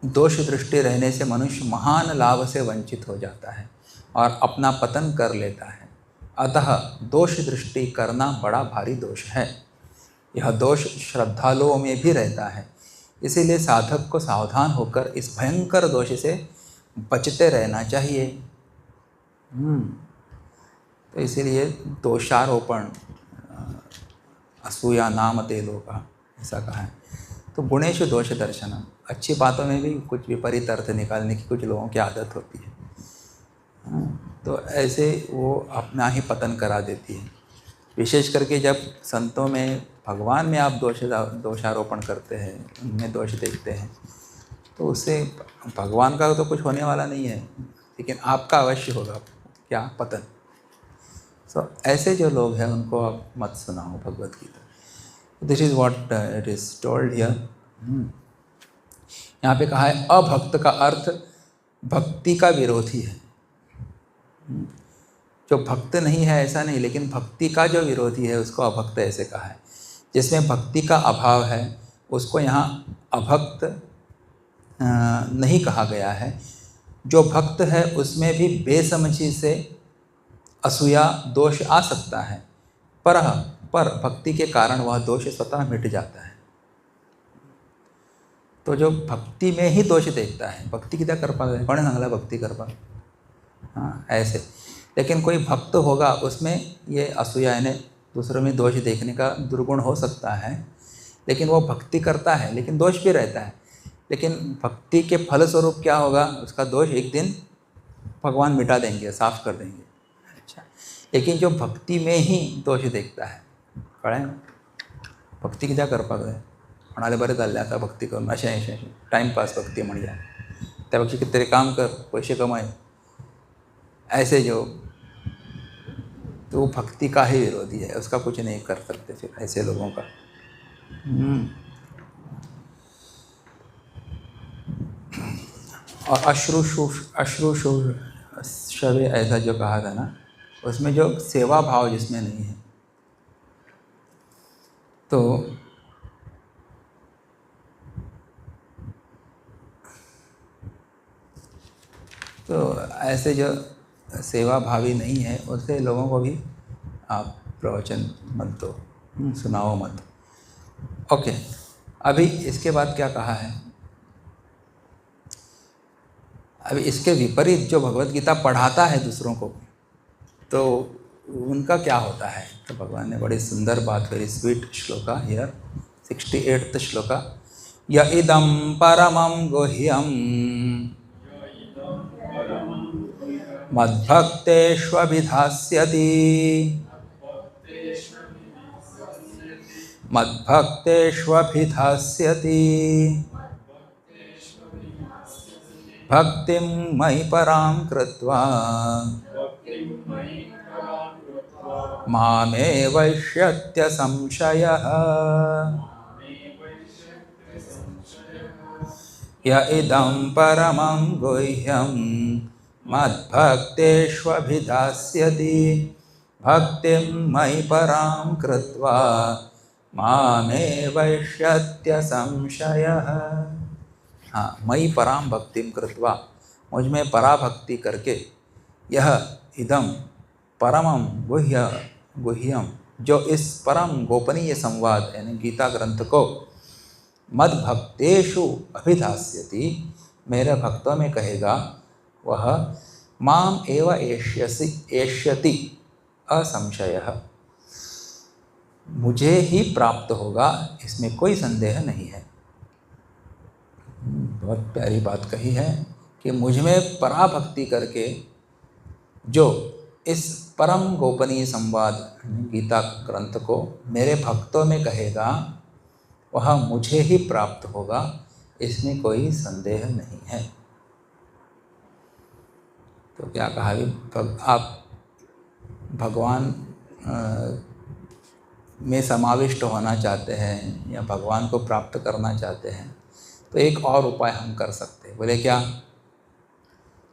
Speaker 1: दोष दृष्टि रहने से मनुष्य महान लाभ से वंचित हो जाता है और अपना पतन कर लेता है। अतः दोष दृष्टि करना बड़ा भारी दोष है। यह दोष श्रद्धालुओं में भी रहता है, इसीलिए साधक को सावधान होकर इस भयंकर दोष से बचते रहना चाहिए। तो इसीलिए दोषारोपण असूया नाम ते लोका, ऐसा कहा है। तो गुणेषु दोष दर्शनम, अच्छी बातों में भी कुछ विपरीत अर्थ निकालने की कुछ लोगों की आदत होती है। तो ऐसे वो अपना ही पतन करा देती है। विशेष करके जब संतों में, भगवान में आप दोषारोपण करते हैं, उनमें दोष देखते हैं, तो उससे भगवान का तो कुछ होने वाला नहीं है, लेकिन आपका अवश्य होगा क्या, पतन। तो ऐसे जो लोग हैं उनको आप मत सुनाओ Bhagavad Gita. This is what it is told here. यहाँ पे कहा है अभक्त का अर्थ भक्ति का विरोधी है। जो भक्त नहीं है ऐसा नहीं, लेकिन भक्ति का जो विरोधी है उसको अभक्त ऐसे कहा है। जिसमें भक्ति का अभाव है उसको यहाँ अभक्त नहीं कहा गया है। जो भक्त है उसमें भी बेसमझी से असूया दोष आ सकता है, पर भक्ति के कारण वह दोष स्वतः मिट जाता है। तो जो भक्ति में ही दोष देखता है, भक्ति कितना कर पा कौन सांगला भक्ति कर पा, हाँ ऐसे। लेकिन कोई भक्त होगा उसमें ये असूया यानी दूसरों में दोष देखने का दुर्गुण हो सकता है, लेकिन वो भक्ति करता है लेकिन दोष भी रहता है। लेकिन भक्ति के फलस्वरूप क्या होगा, उसका दोष एक दिन भगवान मिटा देंगे, साफ कर देंगे। अच्छा, लेकिन जो भक्ति में ही दोष देखता है, कळें भक्ती कित्याक करपाक जाय, कोणाले बरें जाल्लें आतां भक्ती करून अशें टायमपास भक्ती म्हणजे त्यापेक्षा कितें तरी काम कर, पैसे कमाय, ऐसे जो, तो वो भक्ति का ही विरोधी है, उसका कुछ नहीं कर सकते फिर ऐसे लोगों का। और अश्रुशवे ऐसा जो कहा था ना, उसमें जो सेवा भाव जिसमें नहीं है, तो ऐसे जो सेवा भावी नहीं है उससे लोगों को भी आप प्रवचन मत दो, सुनाओ मत। ओके, अभी इसके बाद क्या कहा है, अभी इसके विपरीत जो भगवत गीता पढ़ाता है दूसरों को, तो उनका क्या होता है। तो भगवान ने बड़ी सुंदर बात, very sweet shloka here, 68th shloka, य इदं परमं गुह्यं मद्भक्तेष्वभिधास्यति भक्तिं मयि परां कृत्वा मामेवैष्यत्य संशयः। य इदं परमं गुह्यं मद्भक्तेष्वभिधास्यति भक्तिं मयि परां कृत्वा मामेवैष्यत्य संशयः। हाँ, मयि परां भक्तिं कृत्वा, मुझ में पराभक्ति करके, यह इदं परमं गुह्यम, जो इस परम गोपनीय संवाद यानी गीता ग्रंथ को मद्भक्तेषु अभिधास्यति, मेरे भक्तों में कहेगा, वह माम एव एष्यति असंशयः, मुझे ही प्राप्त होगा, इसमें कोई संदेह नहीं है। बहुत प्यारी बात कही है कि मुझ में पराभक्ति करके जो इस परम गोपनीय संवाद गीता ग्रंथ को मेरे भक्तों में कहेगा, वह मुझे ही प्राप्त होगा, इसमें कोई संदेह नहीं है। तो क्या कहा, आप भगवान में समाविष्ट होना चाहते हैं या भगवान को प्राप्त करना चाहते हैं, तो एक और उपाय हम कर सकते हैं। बोले क्या,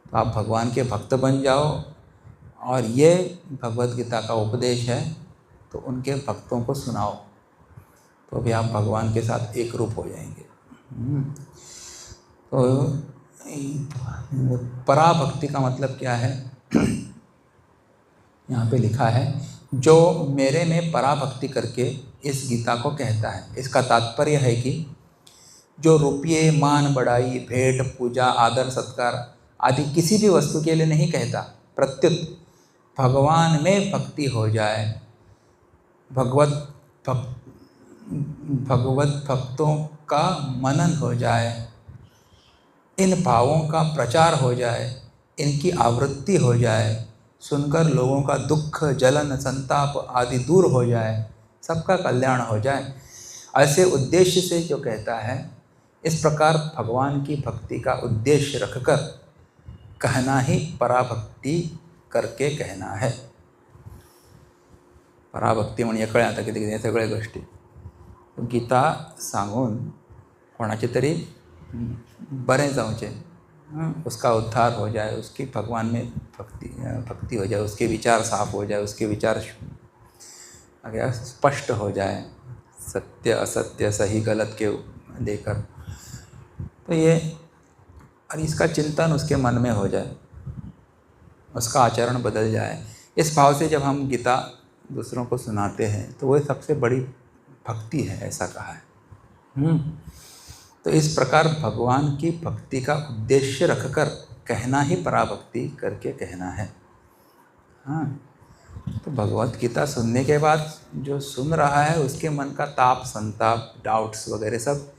Speaker 1: तो आप भगवान के भक्त बन जाओ और ये भगवत गीता का उपदेश है तो उनके भक्तों को सुनाओ, तो भी आप भगवान के साथ एक रूप हो जाएंगे। तो पराभक्ति का मतलब क्या है, यहाँ पे लिखा है, जो मेरे में पराभक्ति करके इस गीता को कहता है। इसका तात्पर्य है कि जो रुपये, मान, बढ़ाई, भेंट, पूजा, आदर, सत्कार आदि किसी भी वस्तु के लिए नहीं कहता, प्रत्युत भगवान में भक्ति हो जाए, भगवत भक्तों का मनन हो जाए, इन भावों का प्रचार हो जाए, इनकी आवृत्ति हो जाए, सुनकर लोगों का दुख, जलन, संताप आदि दूर हो जाए, सबका कल्याण हो जाए, ऐसे उद्देश्य से जो कहता है, इस प्रकार भगवान की भक्ति का उद्देश्य रखकर कहना ही पराभक्ति करके कहना है। पराभक्ती म्हणजे कळ्ळें आतां कितें कितें सगळे गोष्टी गीता सांगून कोणाचे तरी बरें जावचें, उसका उद्धार हो जाए, उसकी भगवान में भक्ति हो जाए, उसके विचार साफ हो जाए, उसके विचार स्पष्ट हो जाए, सत्य असत्य सही गलत के देकर, तो ये और इसका चिंतन उसके मन में हो जाए, उसका आचरण बदल जाए। इस भाव से जब हम गीता दूसरों को सुनाते हैं तो वह सबसे बड़ी भक्ति है, ऐसा कहा है। तो इस प्रकार भगवान की भक्ति का उद्देश्य रखकर कहना ही पराभक्ति करके कहना है। हाँ, तो भगवत गीता सुनने के बाद जो सुन रहा है उसके मन का ताप, संताप, डाउट्स वगैरह सब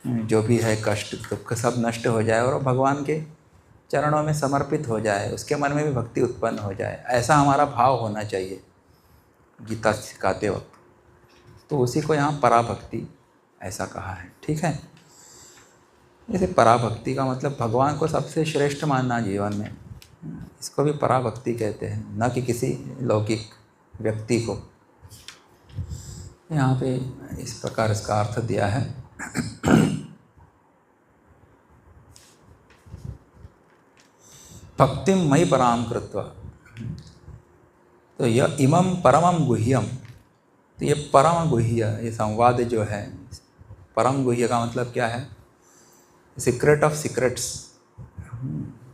Speaker 1: जो भी है, कष्ट दुख सब नष्ट हो जाए और भगवान के चरणों में समर्पित हो जाए, उसके मन में भी भक्ति उत्पन्न हो जाए, ऐसा हमारा भाव होना चाहिए गीता सिखाते वक्त। तो उसी को यहाँ पराभक्ति ऐसा कहा है। ठीक है, जैसे पराभक्ति का मतलब भगवान को सबसे श्रेष्ठ मानना जीवन में, इसको भी पराभक्ति कहते हैं, न कि किसी लौकिक व्यक्ति को। यहाँ पे इस प्रकार इसका अर्थ दिया है। भक्तिम मयि पराम कृत्वा, तो यह इमं परमं गुह्यम, तो ये परम गुह्य, ये संवाद जो है, परम गुह्य का मतलब क्या है? Secret of secrets.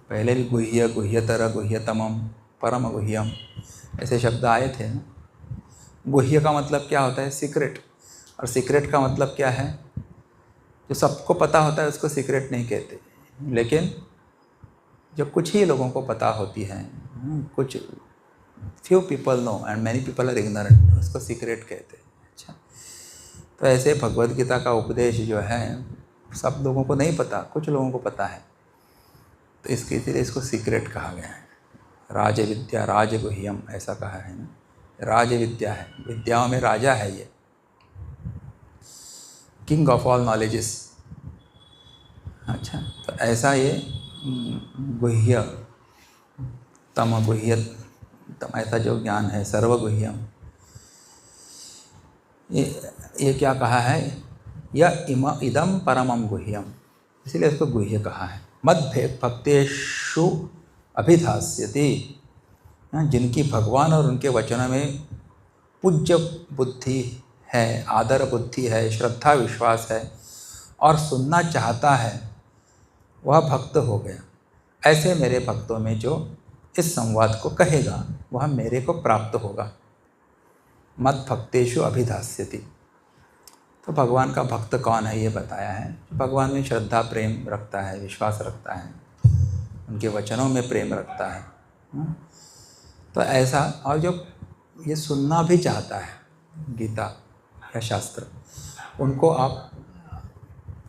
Speaker 1: पहले भी गुह्य, गुह्यतर, गुह्यतमम, परम गुह्यम ऐसे शब्द आए थे ना। गुह्य का मतलब क्या होता है? सीक्रेट। और सीक्रेट का मतलब क्या है? जो सबको पता होता है उसको सीक्रेट नहीं कहते, लेकिन जो कुछ ही लोगों को पता होती है, कुछ few people know and many people are ignorant, उसको सीक्रेट कहते हैं। अच्छा, तो ऐसे भगवद गीता का उपदेश जो है सब लोगों को नहीं पता, कुछ लोगों को पता है, तो इसके इसीलिए इसको सीक्रेट कहा गया है। राज विद्या राज गुह्यम ऐसा कहा है ना, राज विद्या है, विद्याओं में राजा है ये, किंग ऑफ ऑल नॉलेजेस। अच्छा, तो ऐसा ये गुह्य तम, गुह्य तम ऐसा जो ज्ञान है, सर्वगुह्यम, ये क्या कहा है? यह इदम परमम गुह्यम, इसलिए इसको गुह्य कहा है। मद भक्तेषु अभिधास्यति, जिनकी भगवान और उनके वचनों में पूज्य बुद्धि है, आदर बुद्धि है, श्रद्धा विश्वास है और सुनना चाहता है, वह भक्त हो गया। ऐसे मेरे भक्तों में जो इस संवाद को कहेगा वह मेरे को प्राप्त होगा। मद भक्तेषु अभिधास्यति, तो भगवान का भक्त कौन है ये बताया है। भगवान में श्रद्धा प्रेम रखता है, विश्वास रखता है, उनके वचनों में प्रेम रखता है, तो ऐसा, और जो ये सुनना भी चाहता है गीता या शास्त्र, उनको आप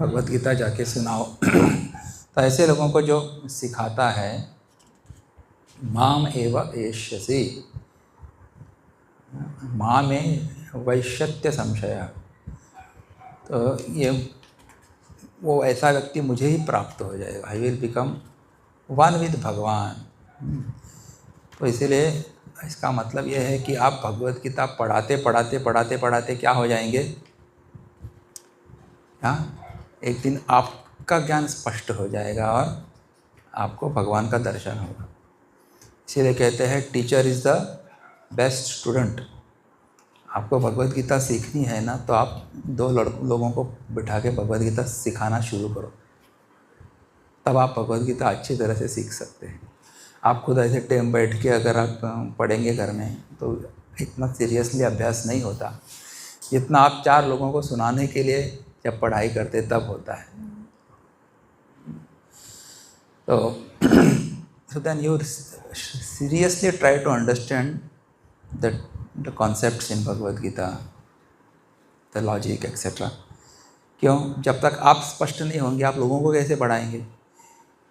Speaker 1: भगवद गीता जाके सुनाओ। तो ऐसे लोगों को जो सिखाता है, माम एव एष्यसि, माँ में वैश्यत्य संशय, तो ये वो ऐसा व्यक्ति मुझे ही प्राप्त हो जाएगा, I will become one with भगवान। तो इसीलिए इसका मतलब ये है कि आप भगवद गीता पढ़ाते पढ़ाते पढ़ाते पढ़ाते क्या हो जाएंगे? हाँ, एक दिन आपका ज्ञान स्पष्ट हो जाएगा और आपको भगवान का दर्शन होगा। इसीलिए कहते हैं teacher is the best student. आपको भगवद गीता सीखनी है ना, तो आप दो लोगों को बिठा के भगवद गीता सिखाना शुरू करो, तब आप भगवद गीता अच्छी तरह से सीख सकते हैं। आप खुद ऐसे टाइम बैठ के अगर आप पढ़ेंगे घर में तो इतना सीरियसली अभ्यास नहीं होता जितना आप 4 लोगों को सुनाने के लिए जब पढ़ाई करते तब होता है। तो so then you seriously try to understand the concepts in Bhagavad Gita, the logic etc. क्यों? जब तक आप स्पष्ट नहीं होंगे आप लोगों को कैसे पढ़ाएंगे?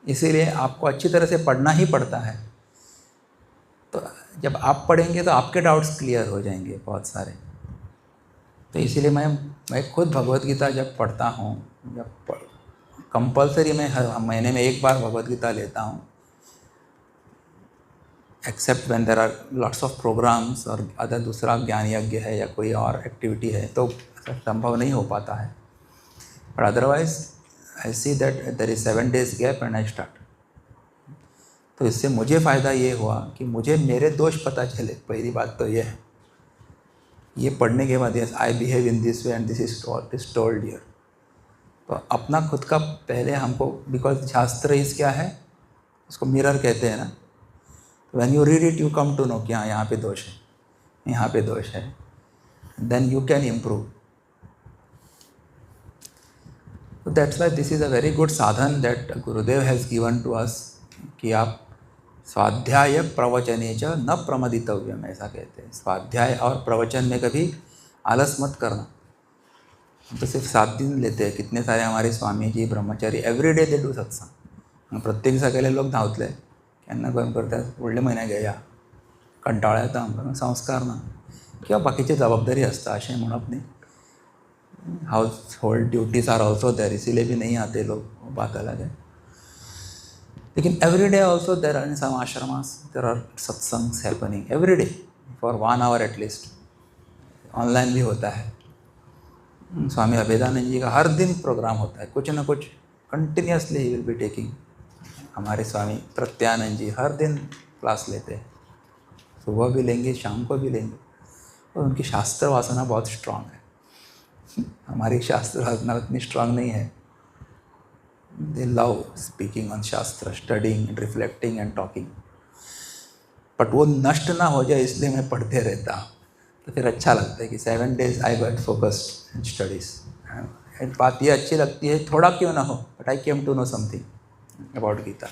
Speaker 1: इसीलिए आपको अच्छी तरह से पढ़ना ही पड़ता है। तो जब आप पढ़ेंगे तो आपके डाउट्स क्लियर हो जाएंगे बहुत सारे। तो इसीलिए मैं खुद भगवद गीता जब पढ़ता हूँ, जब कंपलसरी मैं हर महीने में एक बार भगवद गीता लेता हूँ, except when there are lots of programmes और अदर दूसरा ज्ञान यज्ञ है या कोई और एक्टिविटी है तो ऐसा संभव नहीं हो पाता है। But otherwise I see that there is 7 days gap and I start. तो इससे मुझे फ़ायदा ये हुआ कि मुझे मेरे दोष पता चले। पहली बात तो ये है, ये पढ़ने के बाद yes I behave in this way and this is told here. तो अपना खुद का पहले हमको, बिकॉज शास्त्र इस क्या है, उसको मिरर कहते हैं ना। When you read it you come to know कि हाँ यहाँ पे दोष है, यहाँ पे दोष है, देन यू कैन इम्प्रूव। तो that's why this is a very good साधन that Gurudev has given to us कि आप स्वाध्याय प्रवचने च न प्रमदितव्यम, ऐसा कहते हैं। स्वाध्याय और प्रवचन में कभी आलस मत करना। तो सिर्फ 7 दिन लेते हैं। कितने सारे हमारे स्वामी जी ब्रह्मचारी एव्हरी डे दे डू सत्संग। प्रत्येक सगळे लोक धावतले त्यांना कोण करतात, पुढले महिन्यात घेऊया, कंटाळा येतो आमकां, संस्कार ना किंवा बाकीची जबाबदारी असता, अशें म्हणप न्ही। Household duties are also there, इसीलिए भी नहीं आते लोग, बात अलग है। लेकिन every day also there are in some आश्रमास देर आर सत्संग्स happening every day for 1 hour at least. Online भी होता है। स्वामी अभेदानंद जी का हर दिन प्रोग्राम होता है, कुछ ना कुछ continuously he will be taking. हमारे स्वामी प्रत्यानंद जी हर दिन क्लास लेते हैं, सुबह भी लेंगे शाम को भी लेंगे। और उनकी शास्त्र वासना बहुत स्ट्रांग है। हमारी शास्त्र वासना इतनी स्ट्रांग नहीं है। They love speaking on शास्त्र, studying and reflecting and talking, but वो नष्ट ना हो जाए इसलिए मैं पढ़ते रहता हूँ। तो फिर अच्छा लगता है कि 7 days I got focused in studies. बात ये अच्छी लगती है, थोड़ा क्यों ना हो, but I came to know something about Gita.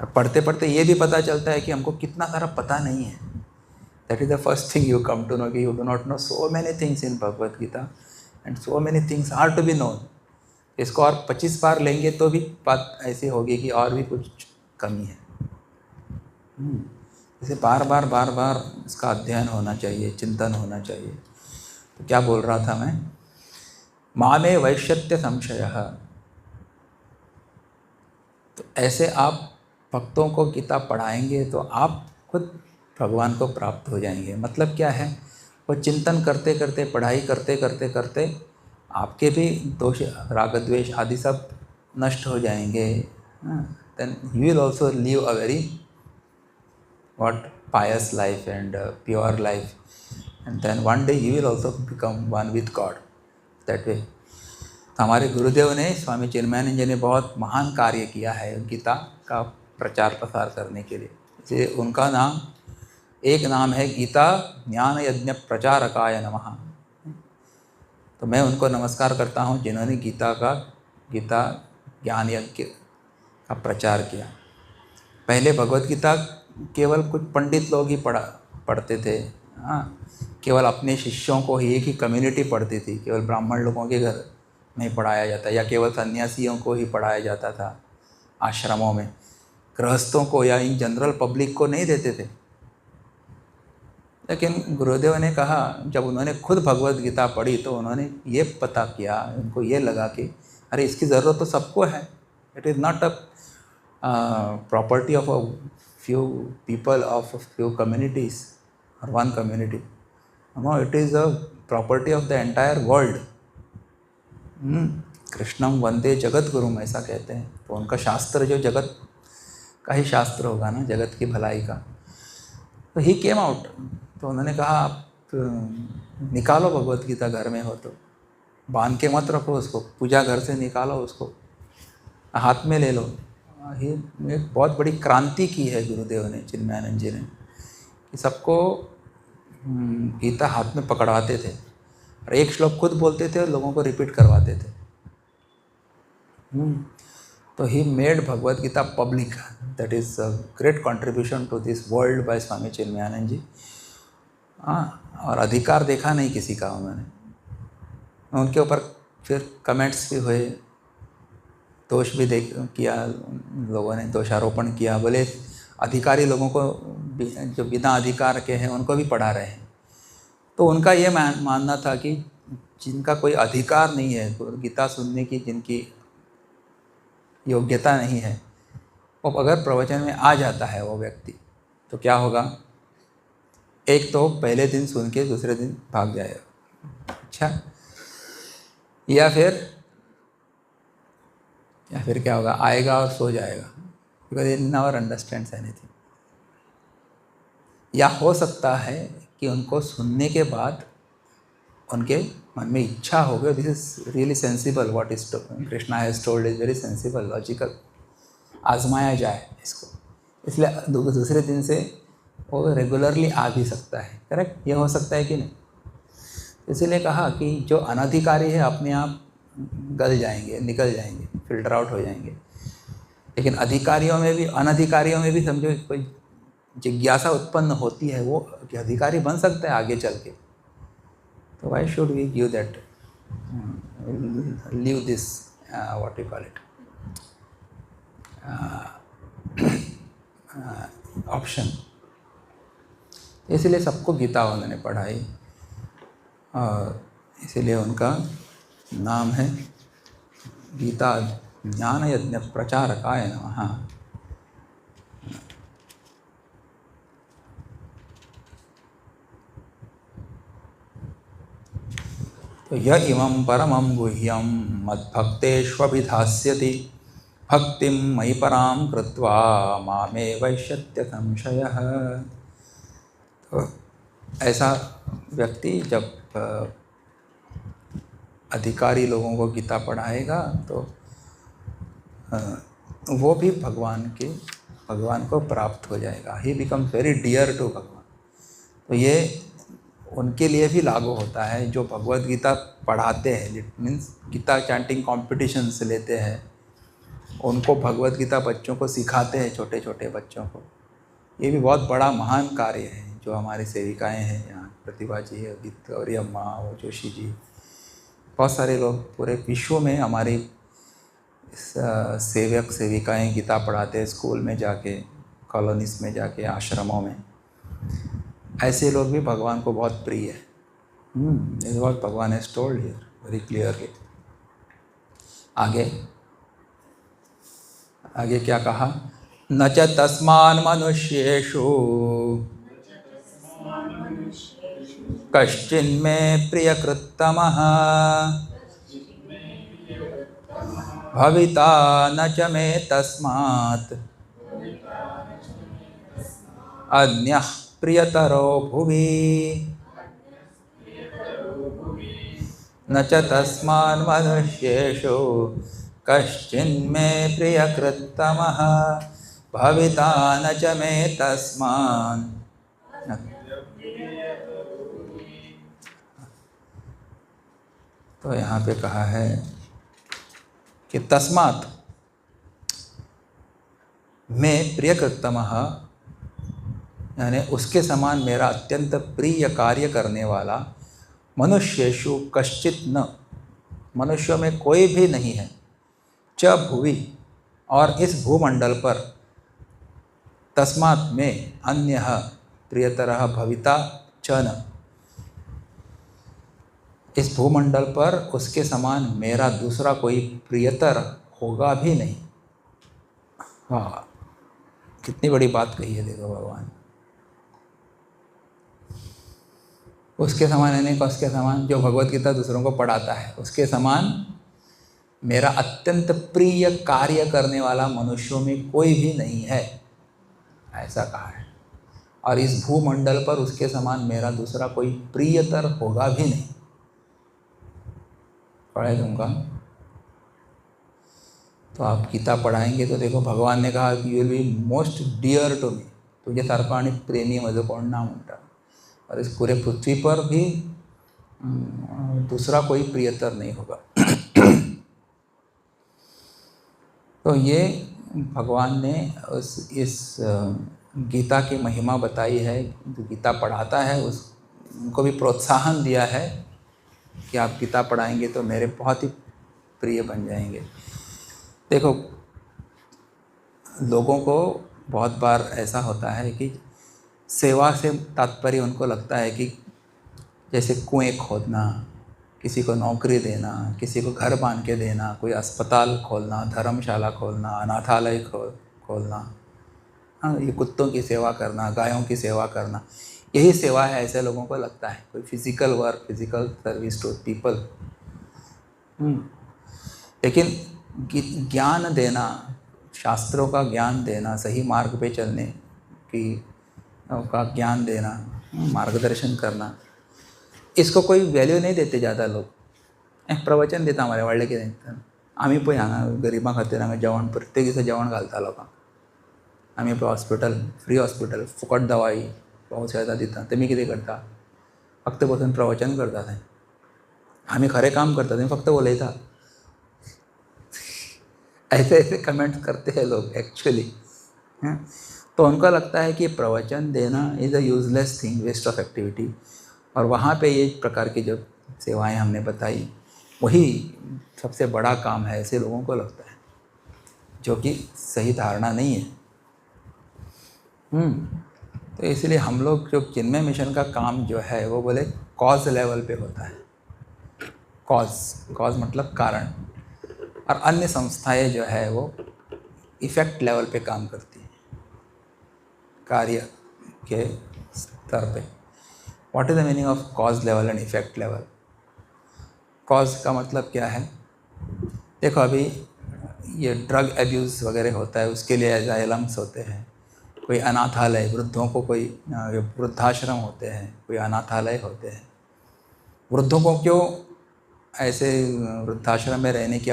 Speaker 1: और पढ़ते पढ़ते ये भी पता चलता है कि हमको कितना सारा पता नहीं है। That is the first thing you come to know कि you do not know so many things in Bhagavad Gita and so many things are to be known. इसको और 25 बार लेंगे तो भी बात ऐसी होगी कि और भी कुछ कमी है। इसे बार बार इसका अध्ययन होना चाहिए, चिंतन होना चाहिए। तो क्या बोल रहा था मैं, मामे वैश्यत्य संशय। तो ऐसे आप भक्तों को गीता पढ़ाएंगे तो आप खुद भगवान को प्राप्त हो जाएंगे। मतलब क्या है, वो चिंतन करते करते, पढ़ाई करते करते करते आपके भी दोष, राग द्वेष आदि सब नष्ट हो जाएंगे। Then you will also live a very pious life and pure life, and then one day you will also become one with God that way। तो हमारे गुरुदेव ने, स्वामी चिन्मयानंद जी ने बहुत महान कार्य किया है गीता का प्रचार प्रसार करने के लिए। इसलिए उनका नाम, एक नाम है गीता ज्ञान यज्ञ प्रचारकाय नमः। तो मैं उनको नमस्कार करता हूँ जिन्होंने गीता ज्ञान यज्ञ का प्रचार किया। पहले भगवद गीता केवल कुछ पंडित लोग ही पढ़ते थे। हाँ, केवल अपने शिष्यों को ही, एक ही कम्युनिटी पढ़ती थी, केवल ब्राह्मण लोगों के घर में पढ़ाया जाता, या केवल सन्यासियों को ही पढ़ाया जाता था आश्रमों में। गृहस्थों को या इन जनरल पब्लिक को नहीं देते थे। लेकिन गुरुदेव ने कहा, जब उन्होंने खुद भगवद गीता पढ़ी तो उन्होंने ये पता किया, उनको ये लगा कि अरे इसकी ज़रूरत तो सबको है। It is not a property of a few people of a few communities or one community. No, it is a property of the entire world। कृष्णम वंदे जगत गुरुम, ऐसा कहते हैं। तो उनका शास्त्र जो जगत का ही शास्त्र होगा ना, जगत की भलाई का। तो ही केम आउट। तो उन्होंने कहा आप निकालो भगवद गीता, घर में हो तो बांध के मत रखो उसको, पूजा घर से निकालो उसको, हाथ में ले लो, ये एक बहुत बड़ी क्रांति की है गुरुदेव ने, चिन्मयानंद जी ने, कि सबको गीता हाथ में पकड़ाते थे और एक श्लोक खुद बोलते थे और लोगों को रिपीट करवाते थे। तो he made Bhagavad Gita public. That is a great contribution to this world by Swami Chinmayananda ji. हाँ, और अधिकार देखा नहीं किसी का उन्होंने। उनके ऊपर फिर कमेंट्स भी हुए, दोष भी किया, लोगों ने दोषारोपण किया, बोले अधिकारी लोगों को जो बिना अधिकार के हैं उनको भी पढ़ा रहे हैं। तो उनका ये मानना था कि जिनका कोई अधिकार नहीं है गीता सुनने की, जिनकी योग्यता नहीं है, वो अगर प्रवचन में आ जाता है वो व्यक्ति, तो क्या होगा, एक तो पहले दिन सुन के दूसरे दिन भाग जाएगा, अच्छा, या फिर क्या होगा, आएगा और सो जाएगा, because it never understands anything. या हो सकता है कि उनको सुनने के बाद उनके मन में इच्छा हो गई, this is really sensible, what is Krishna has told is very sensible, logical, आजमाया जाए इसको, इसलिए दूसरे दिन से वो रेगुलरली आ भी सकता है। करेक्ट, ये हो सकता है कि नहीं? इसीलिए कहा कि जो अनधिकारी है अपने आप गल जाएंगे, निकल जाएंगे, फिल्टर आउट हो जाएंगे, लेकिन अधिकारियों में भी, अनधिकारियों में भी समझो कोई जिज्ञासा उत्पन्न होती है, वो कि अधिकारी बन सकता है आगे चल के, तो why should we give that, leave this what you call it option. इसलिए सबको गीता उन्होंने पढ़ाई और इसीलिए उनका नाम है गीता ज्ञान यज्ञ प्रचारकाय नमः। तो य इमं परमं गुह्यं मद्भक्तेष्वभिधास्यति भक्तिं मयि परां कृत्वा मामे वैश्यत्य संशयः। तो ऐसा व्यक्ति जब अधिकारी लोगों को गीता पढ़ाएगा तो वो भी भगवान को प्राप्त हो जाएगा, he becomes very dear to भगवान। तो ये उनके लिए भी लागू होता है जो भगवद गीता पढ़ाते हैं, it means Gita chanting competitions लेते हैं, उनको भगवद गीता बच्चों को सिखाते हैं, छोटे छोटे बच्चों को। ये भी बहुत बड़ा महान कार्य है जो हमारी सेविकाएं हैं यहाँ, प्रतिभा जी है, गौरी अम्मा और जोशी जी, बहुत सारे लोग पूरे विश्व में हमारी सेवक सेविकाएं गीता पढ़ाते हैं, स्कूल में जाके, कॉलोनीज में जाके, आश्रमों में। ऐसे लोग भी भगवान को बहुत प्रिय है। इस बात भगवान has told here very clearly. आगे क्या कहा, न च तस्मान् मनुष्येषु कश्चिन्मे प्रियकृत्तमः भविता न च मे तस्मात् अन्यः प्रियतरो भुवि। न च तस्मान् मनुष्येषु कश्चिन्मे प्रियकृत्तमः भविता न च मे तस्मान्। तो यहाँ पे कहा है कि तस्मात् मैं प्रियकृत्तमः, यानी उसके समान मेरा अत्यंत प्रिय कार्य करने वाला, मनुष्येषु कश्चित न, मनुष्यों में कोई भी नहीं है, च भुवि, और इस भूमंडल पर, तस्मात् में, अन्यः प्रियतरः भविता च न, इस भूमंडल पर उसके समान मेरा दूसरा कोई प्रियतर होगा भी नहीं। हाँ, कितनी बड़ी बात कही है देखो भगवान। उसके समान यानी उसके समान जो भगवत गीता दूसरों को पढ़ाता है, उसके समान मेरा अत्यंत प्रिय कार्य करने वाला मनुष्यों में कोई भी नहीं है, ऐसा कहा है। और इस भूमंडल पर उसके समान मेरा दूसरा कोई प्रियतर होगा भी नहीं। पढ़े तुमका। तो आप गीता पढ़ाएंगे तो देखो भगवान ने कहा कि you will be most dear to me, तुझे सारखा आणि प्रेमी माझं कोण ना म्हणता, और इस पूरे पृथ्वी पर भी दूसरा कोई प्रियतर नहीं होगा। तो ये भगवान ने इस गीता की महिमा बताई है। जो गीता पढ़ाता है उनको भी प्रोत्साहन दिया है कि आप गीता पढ़ाएंगे तो मेरे बहुत ही प्रिय बन जाएंगे। देखो, लोगों को बहुत बार ऐसा होता है कि सेवा से तात्पर्य उनको लगता है कि जैसे कुएं खोदना, किसी को नौकरी देना, किसी को घर बांध के देना, कोई अस्पताल खोलना, धर्मशाला खोलना, अनाथालय खोलना, हाँ, ये कुत्तों की सेवा करना, गायों की सेवा करना, यही सेवा है ऐसे लोगों को लगता है। कोई physical work, physical service to people. लेकिन ज्ञान देना, शास्त्रों का ज्ञान देना, सही मार्ग पे चलने की का ज्ञान देना, मार्गदर्शन करना, इसको कोई वैल्यू नहीं देते ज़्यादा लोग। प्रवचन देता हमारे व्हडले कितें, आम्ही पण हांगा गरिबां खातीर हांगा जेवण, प्रत्येक दिसा जेवण घालता लोकांक। आम्ही पळय हॉस्पिटल, फ्री हॉस्पिटल, फुकट दवाई पावसाळ्यात दिता, तेमी कितें करता? फक्त बसून प्रवचन करता थंय। आम्ही खरें काम करता, तेमी फक्त उलयता। ऐसे ऐसे कमेंट्स करते हैं लोग एक्चुअली। तो उनको लगता है कि प्रवचन देना is a useless thing, waste of activity. और वहाँ पे ये प्रकार की जो सेवाएं हमने बताई वही सबसे बड़ा काम है, ऐसे लोगों को लगता है, जो कि सही धारणा नहीं है। तो इसलिए हम लोग जो चिन्मय मिशन का काम जो है वो बोले कॉज लेवल पे होता है। कॉज मतलब कारण, और अन्य संस्थाएं जो है वो इफ़ेक्ट लेवल पे काम करती हैं, कार्य के स्तर पे। What is the meaning of cause level and effect level? Cause का मतलब क्या है? देखो, अभी ये ड्रग एब्यूज़ वगैरह होता है, उसके लिए एजाइलम्स होते हैं, कोई अनाथालय, वृद्धों को कोई वृद्धाश्रम होते हैं, कोई अनाथालय होते हैं। वृद्धों को क्यों ऐसे वृद्धाश्रम में रहने की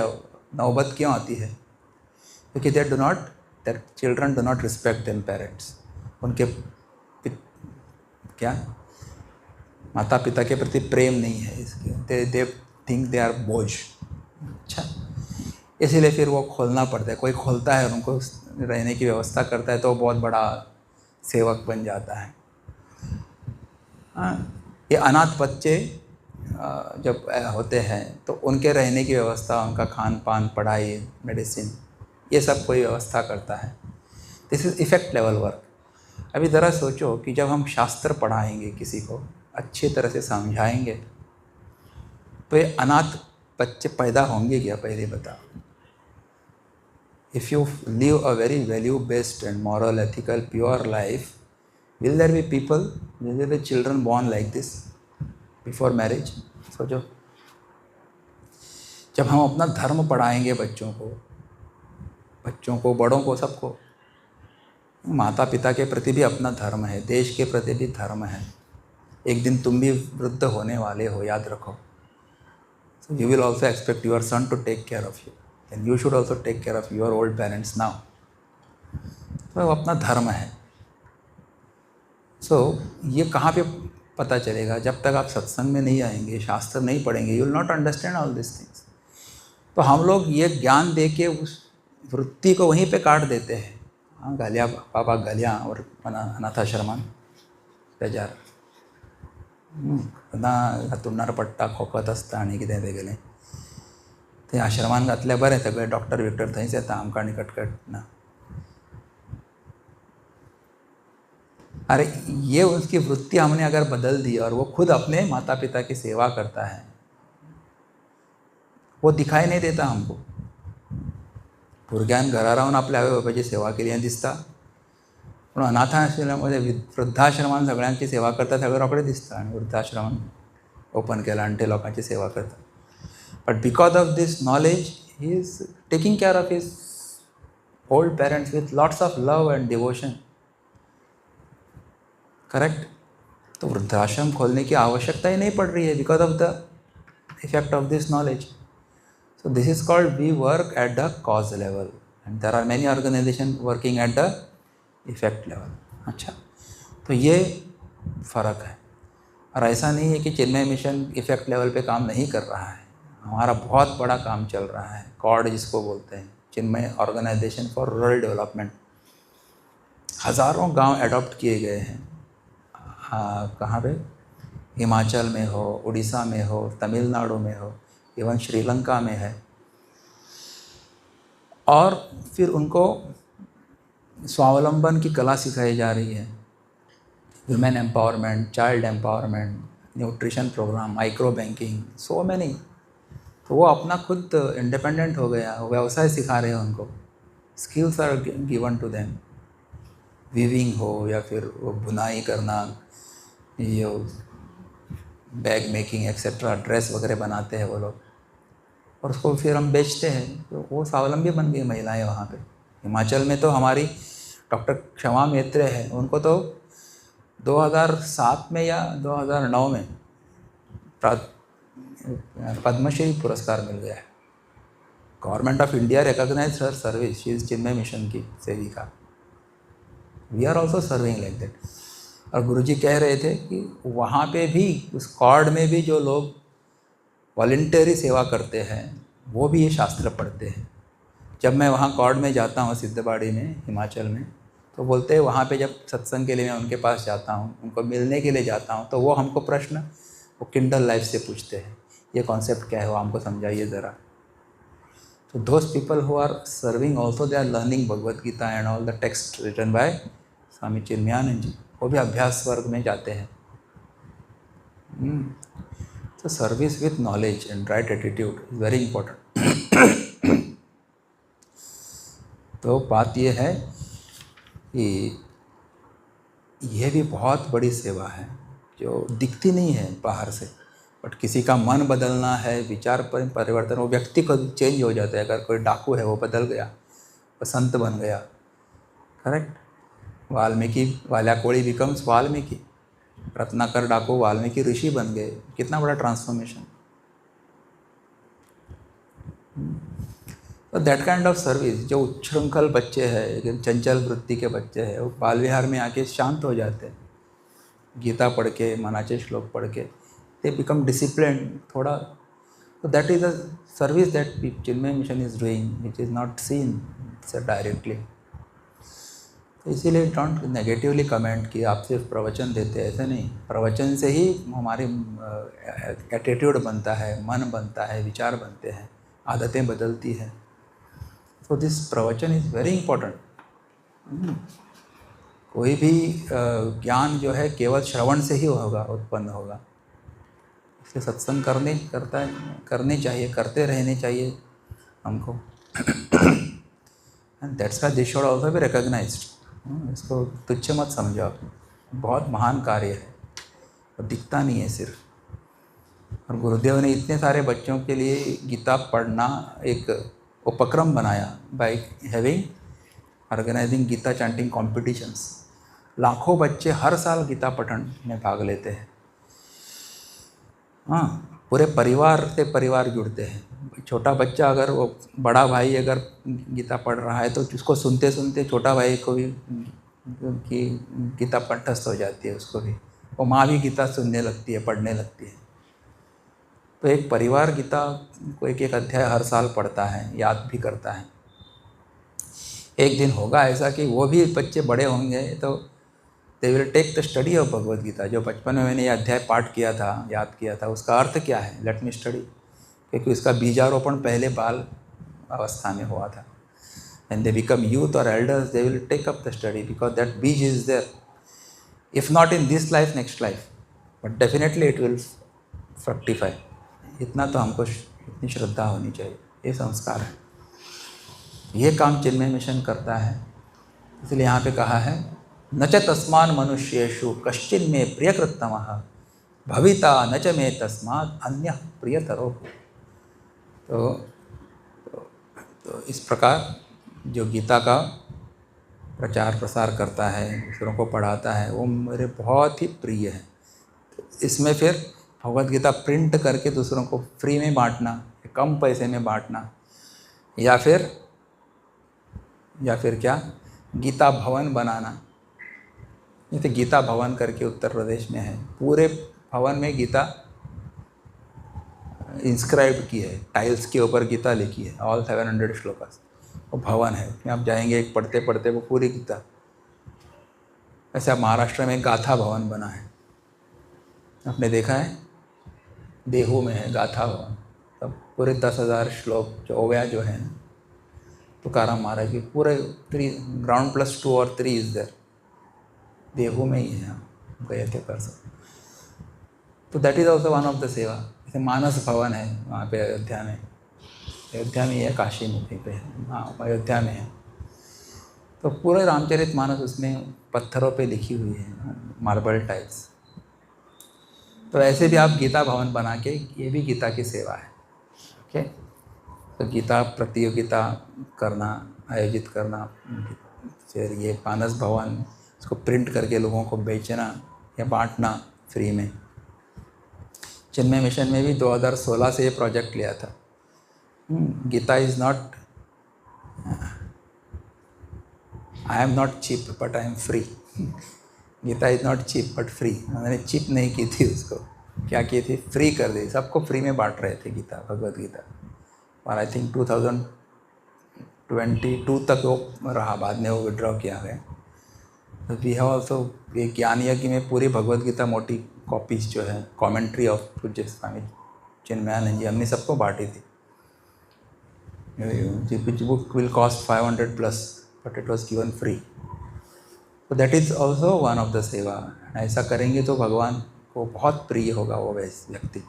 Speaker 1: नौबत क्यों आती है? क्योंकि their children do not respect them parents. उनके क्या माता पिता के प्रति प्रेम नहीं है, इसके दे थिंक दे आर बोझ। अच्छा, इसीलिए फिर वो खोलना पड़ता है। कोई खोलता है और उनको रहने की व्यवस्था करता है तो वो बहुत बड़ा सेवक बन जाता है। ये अनाथ बच्चे जब होते हैं तो उनके रहने की व्यवस्था, उनका खान पान, पढ़ाई, मेडिसिन, ये सब कोई व्यवस्था करता है। This is effect level work. अभी ज़रा सोचो कि जब हम शास्त्र पढ़ाएंगे, किसी को अच्छी तरह से समझाएंगे, तो ये अनाथ बच्चे पैदा होंगे क्या? पहले बताओ। If you live a very value based and moral, ethical, pure life, will there be people, will there be children born like this before marriage? सोचो, जब हम अपना धर्म पढ़ाएंगे बच्चों को, बड़ों को, सबको, माता पिता के प्रति भी अपना धर्म है, देश के प्रति भी धर्म है। एक दिन तुम भी वृद्ध होने वाले हो, याद रखो। So you will also expect your son to take care of you, and you should also take care of your old parents now. तो अपना धर्म है। ये कहाँ पे पता चलेगा? जब तक आप सत्संग में नहीं आएंगे, शास्त्र नहीं पढ़ेंगे, you will not understand all this things. तो हम लोग ये ज्ञान दे के उस वृत्ति को वहीं पे काट देते हैं। हाँ, घाल्या बाबा घाल्या और अनाथाश्रमान बेजार ना तुडणार पडटा, खोकत आसता आनी कितें तेगेलें, ते आश्रमान घातल्या बरें, सगळे डॉक्टर विक्टर थंयच येता, आमकां आनी कटकट ना। अरे ये उसकी वृत्ति हमने अगर बदल दी और वो खुद अपने माता पिता की सेवा करता है, वो दिखाई नहीं देता हमको। भुरग्यान घरा रावन आपल्या आवय बापायची सेवा केली हें दिसता, पूण अनाथाश्रमामध्ये वृद्धाश्रमान सगळ्यांची सेवा करता सगळें रोखडें दिसता, आनी वृद्धाश्रमान ओपन केला आनी ते लोकांची सेवा करता. But because of this knowledge he is taking care of his old parents with lots of love and devotion. Correct. तो वृद्धाश्रम खोलने की आवश्यकता ही नहीं पड़ रही है because of the effect of this knowledge. So this is called we work at the cause level and there are many organizations working at the effect level. अच्छा, तो ये फ़र्क है। और ऐसा नहीं है कि चिन्मय मिशन इफेक्ट लेवल पे काम नहीं कर रहा है, हमारा बहुत बड़ा काम चल रहा है। कॉर्ड जिसको बोलते हैं, चिन्मय ऑर्गेनाइजेशन फॉर रूरल डेवलपमेंट, हज़ारों गांव एडॉप्ट किए गए हैं। कहाँ पे? हिमाचल में हो, उड़ीसा में हो, तमिलनाडु में हो, इवन श्रीलंका में है। और फिर उनको स्वावलंबन की कला सिखाई जा रही है, women empowerment, child empowerment, nutrition programme, micro banking, so many. तो वो अपना खुद इंडिपेंडेंट हो गया, व्यवसाय सिखा रहे हैं उनको, skills are given to them, weaving हो या फिर वो बुनाई करना, ये बैग मेकिंग एक्सेट्रा, ड्रेस वगैरह बनाते हैं वो लोग, और उसको फिर हम बेचते हैं। तो वो स्वावलंबी बन गई महिलाएं वहाँ पे। हिमाचल में तो हमारी डॉक्टर क्षमा मैत्रे है, उनको तो 2007 में या 2009 में पद्मश्री पुरस्कार मिल गया है। Government of India recognise her service, she is Chinmaya mission की सेविका। We are also serving like that. और गुरुजी कह रहे थे कि वहाँ पे भी, उस कॉर्ड में भी जो लोग वॉलंटरी सेवा करते हैं वो भी ये शास्त्र पढ़ते हैं। जब मैं वहाँ कॉर्ड में जाता हूँ सिद्धबाड़ी में, हिमाचल में, तो बोलते हैं वहाँ पे जब सत्संग के लिए मैं उनके पास जाता हूँ, उनको मिलने के लिए जाता हूँ, तो वो हमको प्रश्न वो किंडल लाइफ से पूछते हैं, ये कॉन्सेप्ट क्या है, वो हमको समझाइए ज़रा। तो those people who are serving also they are learning Bhagavad Gita and all the text written by Swami Chinmayananda ji, वो भी अभ्यास वर्ग में जाते हैं। तो service with knowledge and right attitude is very important. तो बात ये है कि यह भी बहुत बड़ी सेवा है जो दिखती नहीं है बाहर से, बट किसी का मन बदलना है, विचार पर परिवर्तन, वो व्यक्ति को चेंज हो जाता है। अगर कोई डाकू है वो बदल गया, वो संत बन गया, करेक्ट। वाल्मीकि, वाल्याकोड़ी बिकम्स वाल्मीकि, रत्नाकर डाकू वाल्मीकि ऋषि बन गए। कितना बड़ा ट्रांसफॉर्मेशन। तो दैट काइंड ऑफ सर्विस, जो उच्छृंखल बच्चे हैं, एकदम चंचल वृत्ति के बच्चे हैं, वो बाल विहार में आके शांत हो जाते हैं, गीता पढ़ के, मनाचे श्लोक पढ़ के, दे बिकम डिसिप्लिन थोड़ा। तो that is a service that Chinmay mission is doing, which is not seen directly. तो इसीलिए डोंट नेगेटिवली कमेंट कि आप सिर्फ प्रवचन देते हैं, ऐसे नहीं। प्रवचन से ही हमारी एटीट्यूड बनता है, मन बनता है, विचार बनते हैं, आदतें बदलती हैं। So this प्रवचन इज़ वेरी इम्पोर्टेंट। कोई भी ज्ञान जो है केवल श्रवण से ही होगा, उत्पन्न होगा। इसलिए सत्संग करने चाहिए, करते रहने चाहिए हमको। And that's why this should also be recognised. इसको तुच्छ मत समझो, बहुत महान कार्य है और दिखता नहीं है सिर्फ। और गुरुदेव ने इतने सारे बच्चों के लिए गीता पढ़ना एक उपक्रम बनाया by having organising Gita chanting competitions. लाखों बच्चे हर साल गीता पठन में भाग लेते हैं। हाँ, पूरे परिवार से परिवार जुड़ते हैं। छोटा बच्चा अगर, वो बड़ा भाई अगर गीता पढ़ रहा है तो उसको सुनते सुनते छोटा भाई को भी कि गीता कंठस्थ हो जाती है, उसको भी। वो माँ भी गीता सुनने लगती है, पढ़ने लगती है। तो एक परिवार गीता को एक एक अध्याय हर साल पढ़ता है, याद भी करता है। एक दिन होगा ऐसा कि वो भी बच्चे बड़े होंगे तो they will take the study of Bhagavad Gita. जो बचपन में मैंने ये अध्याय पाठ किया था, याद किया था, उसका अर्थ क्या है, लेट मी स्टडी। क्योंकि उसका बीजारोपण पहले बाल अवस्था में हुआ था। एंड दे बिकम यूथ और elders, they will take up the study because that बीज is there, if not in this life, next life, but definitely it will fructify. इतना तो हमको, इतनी श्रद्धा होनी चाहिए, ये संस्कार है। ये काम चिन्मय मिशन करता है। इसलिए यहाँ पे कहा है, न च तस्मान मनुष्येषु कश्चिन में प्रियकृतमः भविता न च मे तस्मात् अन्यः प्रियतरो। तो इस प्रकार जो गीता का प्रचार प्रसार करता है, दूसरों को पढ़ाता है, वो मेरे बहुत ही प्रिय है। इसमें फिर भगवद गीता प्रिंट करके दूसरों को फ्री में बांटना एक कम पैसे में बांटना, या फिर क्या, गीता भवन बनाना। जैसे गीता भवन करके उत्तर प्रदेश में है, पूरे भवन में गीता इंस्क्राइब की है, टाइल्स के ऊपर गीता लिखी है, ऑल 700 श्लोकास। वो भवन है, उसमें आप जाएंगे एक पढ़ते पढ़ते वो पूरी गीता। ऐसे आप महाराष्ट्र में गाथा भवन बना है, आपने देखा है, देहू में है गाथा भवन। तब पूरे 10,000 श्लोक जो ओव्या जो है ना तुकाराम महाराज की, पूरे 3 ग्राउंड +2 और 3 इज देयर, देहू में ही है, हम गए थे परसों। तो that is also one of the सेवा। जैसे मानस भवन है वहाँ पे अयोध्या में ही है, काशी में कहीं पे, हाँ अयोध्या में है। तो पूरे रामचरित मानस उसमें पत्थरों पे लिखी हुई है, मार्बल टाइल्स। तो ऐसे भी आप गीता भवन बना के, ये भी गीता की सेवा है। ओके, तो गीता प्रतियोगिता करना, आयोजित करना, फिर ये मानस भवन इसको प्रिंट करके लोगों को बेचना या बांटना फ्री में। चिन्मय मिशन में भी 2016 से ये प्रोजेक्ट लिया था। Gita is not, I am not cheap but I am free. Gita is not cheap but free. उन्होंने चीप नहीं की थी उसको, क्या की थी, फ्री कर दी, सबको फ्री में बांट रहे थे गीता, भगवद गीता। और आई थिंक 2022 तक वो रहा, बाद में वो विड्रॉ किया गया। तो वी हैव ऑल्सो ये ज्ञान यज्ञ में पूरी भगवद गीता मोटी कॉपीज जो है, कॉमेंट्री ऑफ पूज्य स्वामी चिन्मयानंद जी, हमने सबको बांटी थी। Which book will cost 500+ but it was given free. तो that is also one of the सेवा। ऐसा करेंगे तो भगवान को बहुत प्रिय होगा वो व्यक्ति।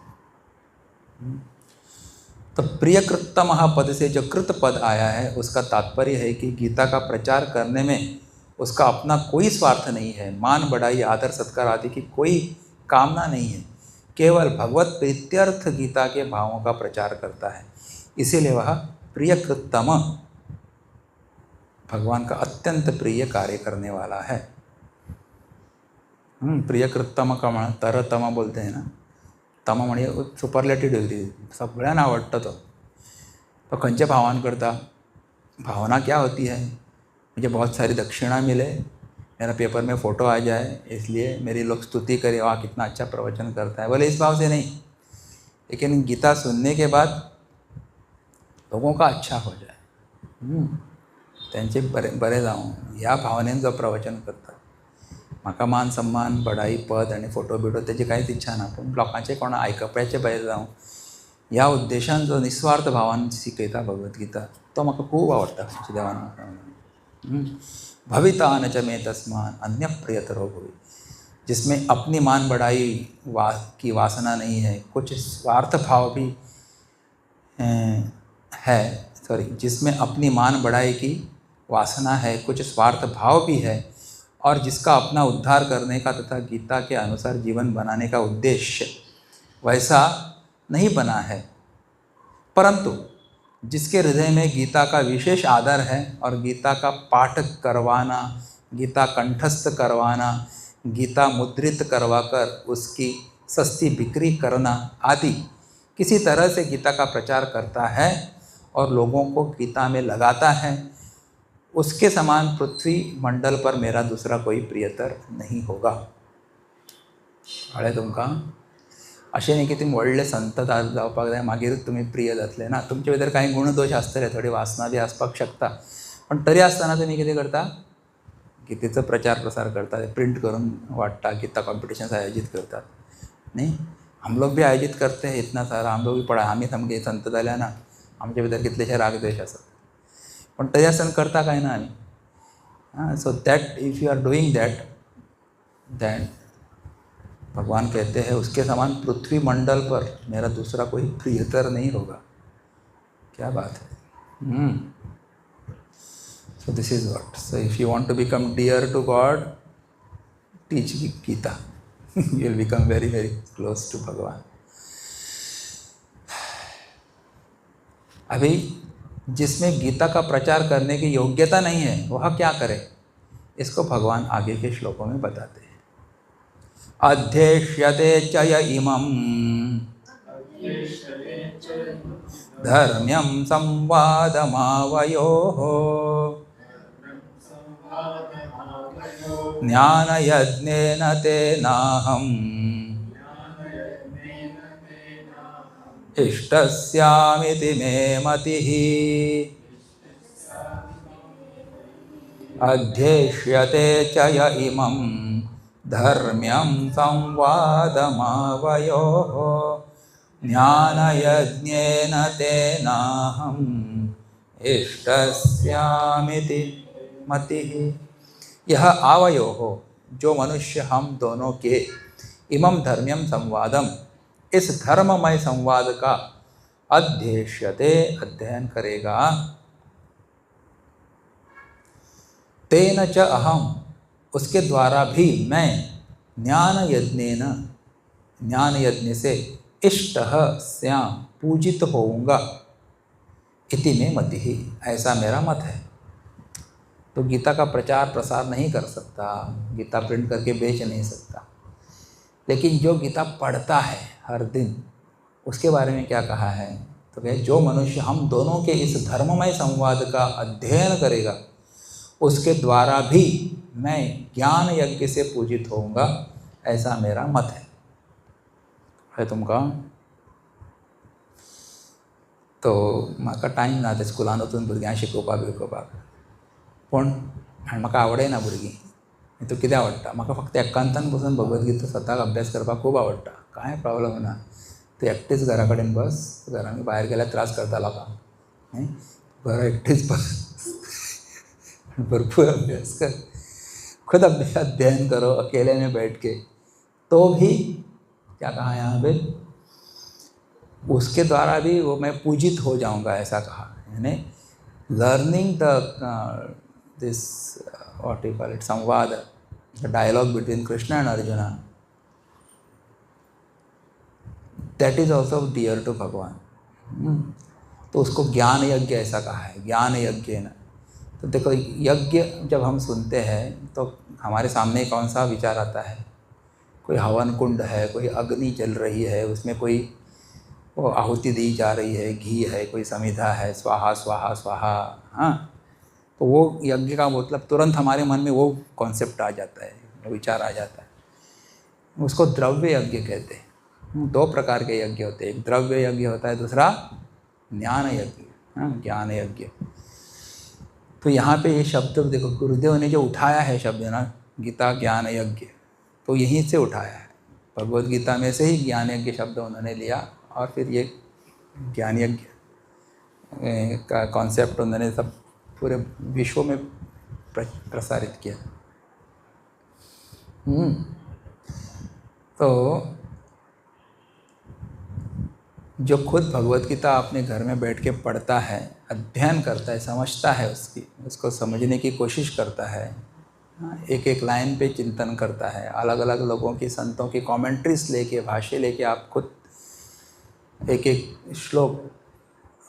Speaker 1: तो प्रियकृतम पद से जो कृत पद आया है, उसका तात्पर्य है कि गीता का प्रचार करने में उसका अपना कोई स्वार्थ नहीं है, मान बढ़ाई आदर सत्कार आदि की कोई कामना नहीं है, केवल भगवत प्रीत्यर्थ गीता के भावों का प्रचार करता है। इसीलिए वह प्रियकृतम, भगवान का अत्यंत प्रिय कार्य करने वाला है। प्रियकृतम का म्हणा तरतम बोलते हैं ना, तम म्हणजे सुपरलेटिव डिग्री, सगळ्यांना आवडतं तो खंयच्या भावान करता। भावना क्या होती है, मुझे बहुत सारी दक्षिणा मिले, मेरा पेपर में फ़ोटो आ जाए, इसलिए मेरी लोग स्तुति करें, वाह कितना अच्छा प्रवचन करता है, बोले इस भाव से नहीं, लेकिन गीता सुनने के बाद लोगों का अच्छा हो जाए, त्यांचे बरे जाऊं, या भावनेन जो प्रवचन करता। म्हाका मान सम्मान बढाई पद आणि फोटो बिटो त्याची काहीच इच्छा ना, पण लोकांचे कोणा आयकप्याचे भायर जाऊं, ह्या उद्देशान जो निस्वार्थ भावान शिकयता भगवद्गीता, तो म्हाका खूब आवडटा देवान। भवितान च मे तस्मान अन्य प्रियतरो भुवि, जिसमें अपनी मान बढ़ाई की वासना नहीं है, कुछ स्वार्थ भाव भी है, जिसमें अपनी मान बढ़ाई की वासना है, कुछ स्वार्थ भाव भी है, और जिसका अपना उद्धार करने का तथा गीता के अनुसार जीवन बनाने का उद्देश्य वैसा नहीं बना है, परंतु जिसके हृदय में गीता का विशेष आदर है और गीता का पाठ करवाना, गीता कंठस्थ करवाना, गीता मुद्रित करवाकर उसकी सस्ती बिक्री करना आदि किसी तरह से गीता का प्रचार करता है और लोगों को गीता में लगाता है, उसके समान पृथ्वी मंडल पर मेरा दूसरा कोई प्रियतर नहीं होगा। कळ्ळें तुमकां? अशें न्ही की तुमी व्हडले संत जावपाक जाय मागीर तुमी प्रिय जातले ना, तुमचे भितर काही गुणदोष आसतले, थोडी वासना बी आसपाक शकता, पण तरी आसतना तुमी कितें करता, गीतेचो प्रचार प्रसार करता, प्रिंट करून वाटता, गीता कॉम्पिटिशन्स आयोजित करतात न्ही। हम लोग भी आयोजित करते हैं इतना सारा, हम लोग भी पळय, आमी सामके संत जाल्या ना, आमचे भितर कितलेशे राग द्वेष आसात, पण तरी आसतना करता काय ना आमी। So that if you are doing that, then भगवान कहते हैं उसके समान पृथ्वी मंडल पर मेरा दूसरा कोई प्रियतर नहीं होगा। क्या बात है। So this is what, so if you want to become dear to God, teach Gita, you will become very very close to Bhagwan. अभी जिसमें गीता का प्रचार करने की योग्यता नहीं है वह क्या करे, इसको भगवान आगे के श्लोकों में बताते हैं। अध्येष्यते च य इमं धर्म्यं संवादमावयोः ज्ञानयज्ञेन तेनाहम् इष्टस्यामिति मे मतिः अध्येष्यते च य इमं धर्म्यं संवादमावयोः ज्ञानयज्ञेन तेनाहम् इष्टस्यामिति मतिः। यह आवयोः जो मनुष्य हम दोनों के इमं धर्म्यं संवादम इस धर्ममय संवाद का अध्येष्यते अध्ययन करेगा, तेन च अहम उसके द्वारा भी मैं ज्ञान यज्ञ से इष्टः स्याम पूजित होऊंगा, इति में मति ही ऐसा मेरा मत है। तो गीता का प्रचार प्रसार नहीं कर सकता, गीता प्रिंट करके बेच नहीं सकता, लेकिन जो गीता पढ़ता है हर दिन उसके बारे में क्या कहा है, तो कहे जो मनुष्य हम दोनों के इस धर्ममय संवाद का अध्ययन करेगा उसके द्वारा भी मैं ज्ञान यज्ञ से पूजित होऊंगा, ऐसा मेरा मत है तुमका। तो म्हाका टायम ना ते स्कुलान वचून भुरग्यांक शिकोवपाक पूण म्हाका आवडना भुरगीं। तूं कितें आवडटा? म्हाका फक्त एकांतान बसून भगवद्गीता स्वताक अभ्यास करपाक खूब आवडटा, कांय प्रॉब्लम ना। तूं एकटीच घरा कडेन बस, घरांनी भायर गेल्यार त्रास करता लोकांक, घरा एकटीच बस, भरपूर अभ्यास कर, खुद अध्ययन करो अकेले में बैठ के। तो भी क्या कहा यहाँ पे, उसके द्वारा भी वो मैं पूजित हो जाऊंगा, ऐसा कहा। यानी learning the this what you call it संवाद, the dialogue between Krishna and Arjuna, that is also dear to भगवान। तो उसको ज्ञान यज्ञ ऐसा कहा है, ज्ञान यज्ञ ना। तो देखो यज्ञ जब हम सुनते हैं तो हमारे सामने कौन सा विचार आता है, कोई हवन कुंड है, कोई अग्नि जल रही है, उसमें कोई वो आहुति दी जा रही है, घी है, कोई समिधा है, स्वाहा स्वाहा स्वाहा। हाँ, तो वो यज्ञ का मतलब तुरंत हमारे मन में वो कॉन्सेप्ट आ जाता है, वो विचार आ जाता है। उसको द्रव्य यज्ञ कहते हैं। दो प्रकार के यज्ञ होते हैं, एक द्रव्य यज्ञ होता है, दूसरा ज्ञान यज्ञ। हाँ, ज्ञान यज्ञ। तो यहाँ पे ये शब्द देखो, गुरुदेव ने जो उठाया है शब्द ना, गीता ज्ञान यज्ञ, तो यहीं से उठाया है, भगवद गीता में से ही ज्ञान यज्ञ शब्द उन्होंने लिया और फिर ये ज्ञान यज्ञ का कॉन्सेप्ट उन्होंने सब पूरे विश्व में प्रसारित किया। तो जो खुद भगवद गीता अपने घर में बैठ के पढ़ता है, अध्ययन करता है, समझता है, उसको समझने की कोशिश करता है, एक एक लाइन पे चिंतन करता है, अलग अलग लोगों की, संतों की कमेंट्रीज लेके, भाष्य लेके आप खुद एक एक श्लोक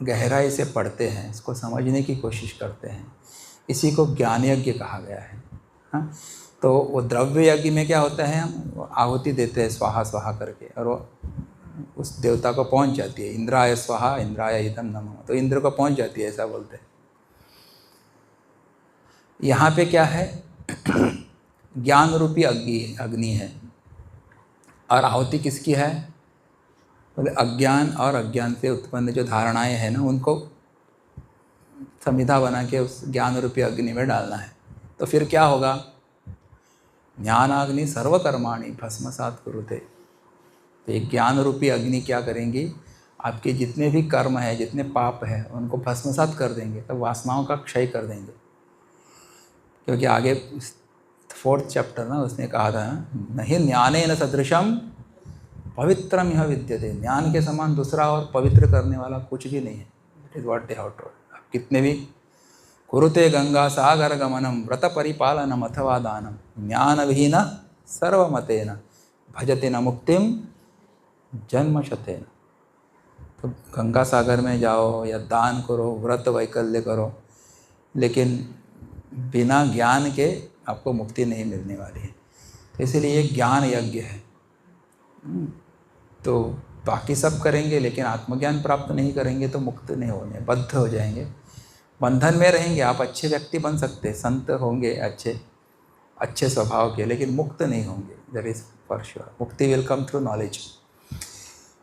Speaker 1: गहराई से पढ़ते हैं, इसको समझने की कोशिश करते हैं, इसी को ज्ञान यज्ञ कहा गया है। हाँ, तो वो द्रव्य यज्ञ में क्या होता है, हम आहुति देते हैं स्वाहा स्वाहा करके, और वो उस देवता को पहुंच जाती है, इंद्राय स्वाहा इंद्राय इदम नमः, तो इंद्र को पहुंच जाती है, ऐसा बोलते हैं। यहाँ पे क्या है, ज्ञान रूपी अग्नि है, और आहुति किसकी है, बोले अज्ञान और अज्ञान से उत्पन्न जो धारणाएं हैं ना, उनको समिधा बना के उस ज्ञान रूपी अग्नि में डालना है। तो फिर क्या होगा, ज्ञानाग्नि सर्वकर्माणि भस्मसात् कुरुते। तो एक ज्ञान रूपी अग्नि क्या करेंगी, आपके जितने भी कर्म है, जितने पाप है, उनको भस्मसात कर देंगे, तो वासनाओं का क्षय कर देंगे। क्योंकि आगे 4th चैप्टर ना, उसने कहा था, नहीं ज्ञानेन सदृशम पवित्रम यह विद्यते, ज्ञान के समान दूसरा और पवित्र करने वाला कुछ भी नहीं है। It is what they have told. आप कितने भी कुरुते गंगा सागर गमनम व्रत परिपालनम अथवा दानम ज्ञान विहीन सर्वमतेन भजते न मुक्तिम जन्म शतेन। तो गंगा सागर में जाओ या दान करो, व्रत वैकल्य करो, लेकिन बिना ज्ञान के आपको मुक्ति नहीं मिलने वाली है। तो इसीलिए ये ज्ञान यज्ञ है। तो बाकी सब करेंगे लेकिन आत्मज्ञान प्राप्त नहीं करेंगे तो मुक्त नहीं होंगे, बद्ध हो जाएंगे, बंधन में रहेंगे। आप अच्छे व्यक्ति बन सकते, संत होंगे अच्छे अच्छे स्वभाव के, लेकिन मुक्त नहीं होंगे। That is for sure. मुक्ति विल कम थ्रू नॉलेज।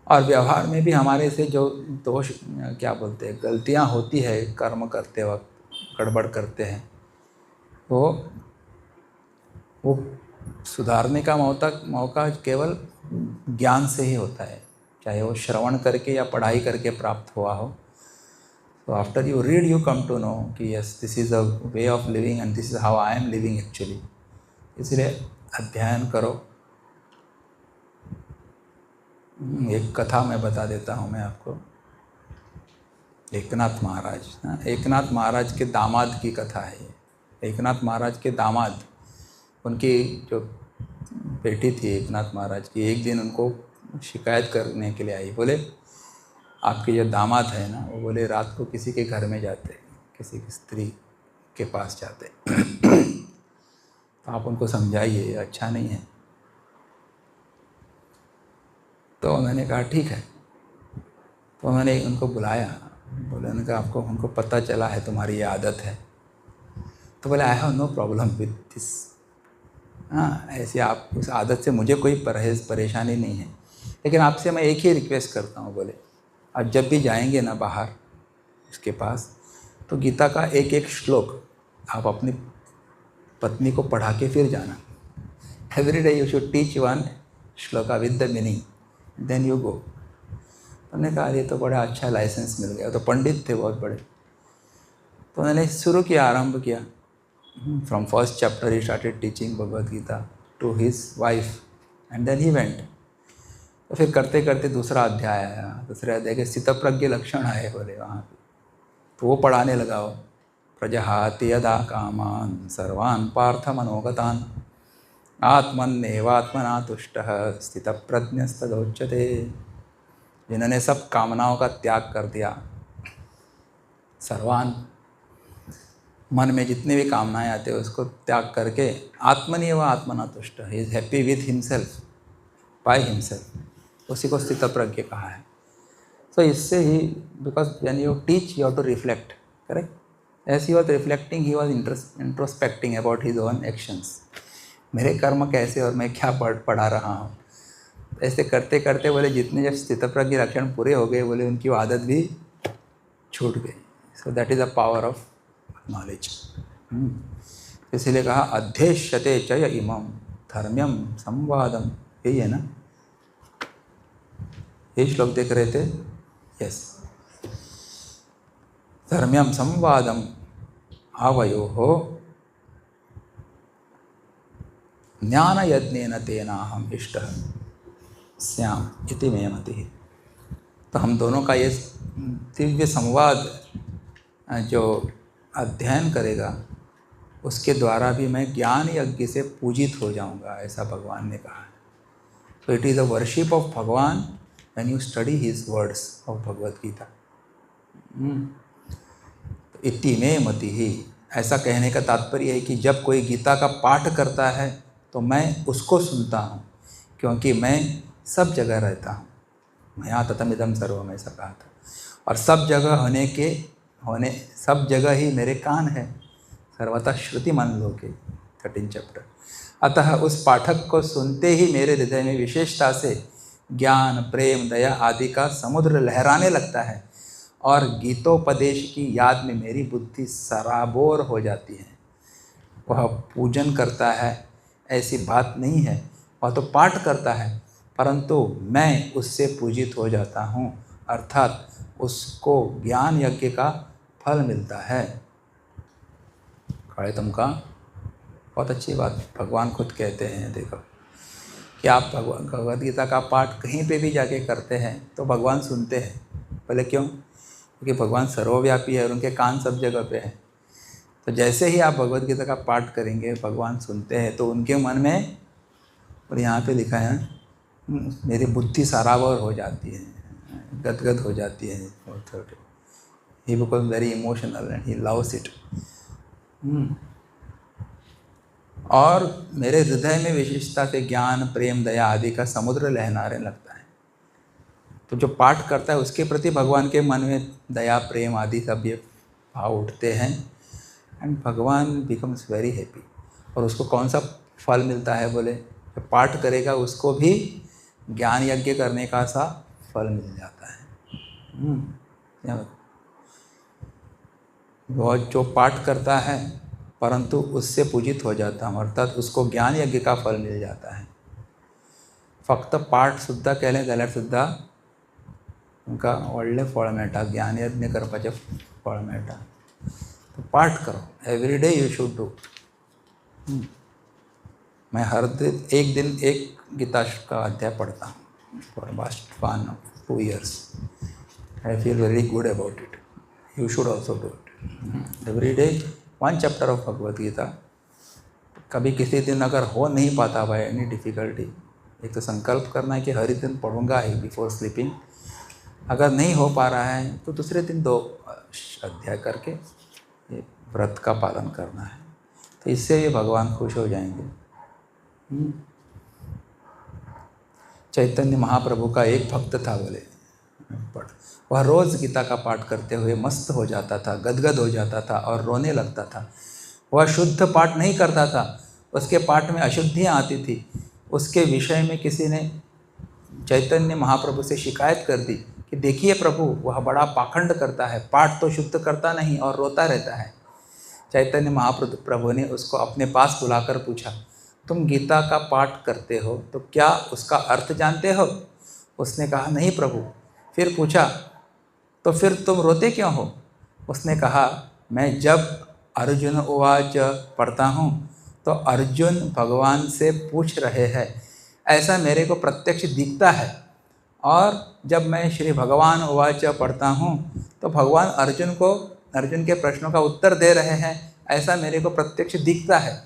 Speaker 1: और व्यवहार में भी हमारे से जो दोष क्या बोलते हैं, गलतियां होती है कर्म करते वक्त, गड़बड़ करते हैं, वो सुधारने का मौका केवल ज्ञान से ही होता है, चाहे वो श्रवण करके या पढ़ाई करके प्राप्त हुआ हो। तो after you read you come to know कि yes this is a way of living and this is how I am living actually. इसलिए अध्ययन करो। एक कथा मैं बता देता हूँ मैं आपको। एकनाथ महाराज, एकनाथ महाराज के दामाद की कथा है ये। एकनाथ महाराज के दामाद, उनकी जो बेटी थी एकनाथ महाराज की, एक दिन उनको शिकायत करने के लिए आई। बोले आपके जो दामाद है ना, वो बोले रात को किसी के घर में जाते, किसी की स्त्री के पास जाते तो आप उनको समझाइए, ये अच्छा नहीं है। तो उन्होंने कहा ठीक है। तो उन्होंने उनको बुलाया, बोले उन्होंने कहा आपको उनको पता चला है तुम्हारी ये आदत है। तो बोले I have no problem with this. हाँ, ऐसी आप उस आदत से मुझे कोई परेशानी नहीं है, लेकिन आपसे मैं एक ही रिक्वेस्ट करता हूँ। बोले आप जब भी जाएंगे ना बाहर उसके पास, तो गीता का एक एक श्लोक आप अपनी पत्नी को पढ़ा के फिर जाना। Every day you should teach one shloka with the meaning, then you go. उन्होंने कहा ये तो बड़ा अच्छा लाइसेंस मिल गया। तो पंडित थे बहुत बड़े। तो उन्होंने शुरू किया, आरंभ किया। From first chapter he started teaching Bhagavad Gita to his wife and then he went. तो फिर करते करते दूसरा अध्याय आया, दूसरे अध्याय के स्थितप्रज्ञ लक्षण आए बोले वहाँ पे। तो वो पढ़ाने लगा। वो प्रजहाति यदा कामान सर्वान् पार्थ मनोगतान् आत्मन्नेवात्मना तुष्टः स्थितप्रज्ञस्तदोच्यते। जिन्होंने सब कामनाओं का त्याग कर दिया, सर्वान मन में जितने भी कामनाएं आते हैं उसको त्याग करके आत्मनि व आत्मना तुष्ट, he is happy with himself, by himself, उसी को स्थित प्रज्ञ कहा है। सो इससे ही, because when you teach you have to reflect, correct. As he was reflecting he was introspecting about his own actions. मेरे कर्म कैसे और मैं क्या पढ़ा रहा हूँ। ऐसे करते करते बोले जितने जब स्थितप्रज्ञ लक्षण पूरे हो गए, बोले उनकी आदत भी छूट गई। So that is the power of knowledge. इसलिए कहा अध्येष्यते च इमं धर्म्यम संवादम, यही है ना, ये श्लोक देख रहे थे। यस, धर्म्यम संवादम आवयोः ज्ञान यज्ञेन तेनाहम इष्टः स्याम इति मे मतिः। तो हम दोनों का ये दिव्य संवाद जो अध्ययन करेगा, उसके द्वारा भी मैं ज्ञान यज्ञ से पूजित हो जाऊंगा, ऐसा भगवान ने कहा है। तो it is a worship of भगवान when you study his words of Bhagavad Gita. इति मे मतिः, ऐसा कहने का तात्पर्य है कि जब कोई गीता का पाठ करता है तो मैं उसको सुनता हूँ, क्योंकि मैं सब जगह रहता हूँ। मया ततमिदं सर्वम, ऐसा कहा था। और सब जगह सब जगह ही मेरे कान है। सर्वतः श्रुति मन लोके, 13 चैप्टर। अतः उस पाठक को सुनते ही मेरे हृदय में विशेषता से ज्ञान, प्रेम, दया आदि का समुद्र लहराने लगता है और गीतोपदेश की याद में मेरी बुद्धि सराबोर हो जाती है। वह पूजन करता है ऐसी बात नहीं है, वह तो पाठ करता है, परंतु मैं उससे पूजित हो जाता हूँ, अर्थात उसको ज्ञान यज्ञ का फल मिलता है। खड़े तुमका बहुत अच्छी बात भगवान खुद कहते हैं। देखो कि आप भगवद गीता का पाठ कहीं पे भी जाके करते हैं तो भगवान सुनते हैं। पहले क्यों? क्योंकि भगवान सर्वव्यापी है और उनके कान सब जगह पे है। तो जैसे ही आप भगवद गीता का पाठ करेंगे, भगवान सुनते हैं, तो उनके मन में, और यहाँ पे लिखा है मेरी बुद्धि सरावर हो जाती है, गदगद हो जाती है। He because very emotional and he loves it. और मेरे हृदय में विशेषता से ज्ञान, प्रेम, दया आदि का समुद्र लहराने लगता है। तो जो पाठ करता है उसके प्रति भगवान के मन में दया प्रेम आदि सब ये भाव उठते हैं, एंड भगवान बिकम्स वेरी हैप्पी। और उसको कौन सा फल मिलता है बोले, जो पाठ करेगा उसको भी ज्ञान यज्ञ करने का सा फल मिल जाता है। वो जो पाठ करता है परंतु उससे पूजित हो जाता है, अर्थात उसको ज्ञान यज्ञ का फल मिल जाता है। फक्त पाठ सुद्धा केलें जाल्यार सुद्धा तुमकां व्हडलें फळ मेळटा, ज्ञान यज्ञ करपाचें फळ मेळटा। तो पाठ करो, every day you should do. मैं हर दिन एक गीता का अध्याय पढ़ता हूँ for last 1-2 years। I feel very good about it. You should also do it every day, 1 chapter of Bhagavad Gita. कभी किसी दिन अगर हो नहीं पाता बाय एनी डिफ़िकल्टी, एक तो संकल्प करना है कि हर दिन पढ़ूंगा ही बिफोर स्लीपिंग। अगर नहीं हो पा रहा है तो दूसरे दिन 2 अध्याय करके ये व्रत का पालन करना है, तो इससे ये भगवान खुश हो जाएंगे। चैतन्य महाप्रभु का एक भक्त था बोले, वह रोज़ गीता का पाठ करते हुए मस्त हो जाता था, गदगद हो जाता था और रोने लगता था। वह शुद्ध पाठ नहीं करता था, उसके पाठ में अशुद्धियाँ आती थी। उसके विषय में किसी ने चैतन्य महाप्रभु से शिकायत कर दी कि देखिए प्रभु, वह बड़ा पाखंड करता है, पाठ तो शुद्ध करता नहीं और रोता रहता है। चैतन्य महाप्रभु ने उसको अपने पास बुलाकर पूछा, तुम गीता का पाठ करते हो तो क्या उसका अर्थ जानते हो? उसने कहा, नहीं प्रभु। फिर पूछा, तो फिर तुम रोते क्यों हो? उसने कहा, मैं जब अर्जुन उवाच पढ़ता हूँ तो अर्जुन भगवान से पूछ रहे हैं, ऐसा मेरे को प्रत्यक्ष दिखता है। और जब मैं श्री भगवान उवाच पढ़ता हूँ तो भगवान अर्जुन के प्रश्नों का उत्तर दे रहे हैं, ऐसा मेरे को प्रत्यक्ष दिखता है।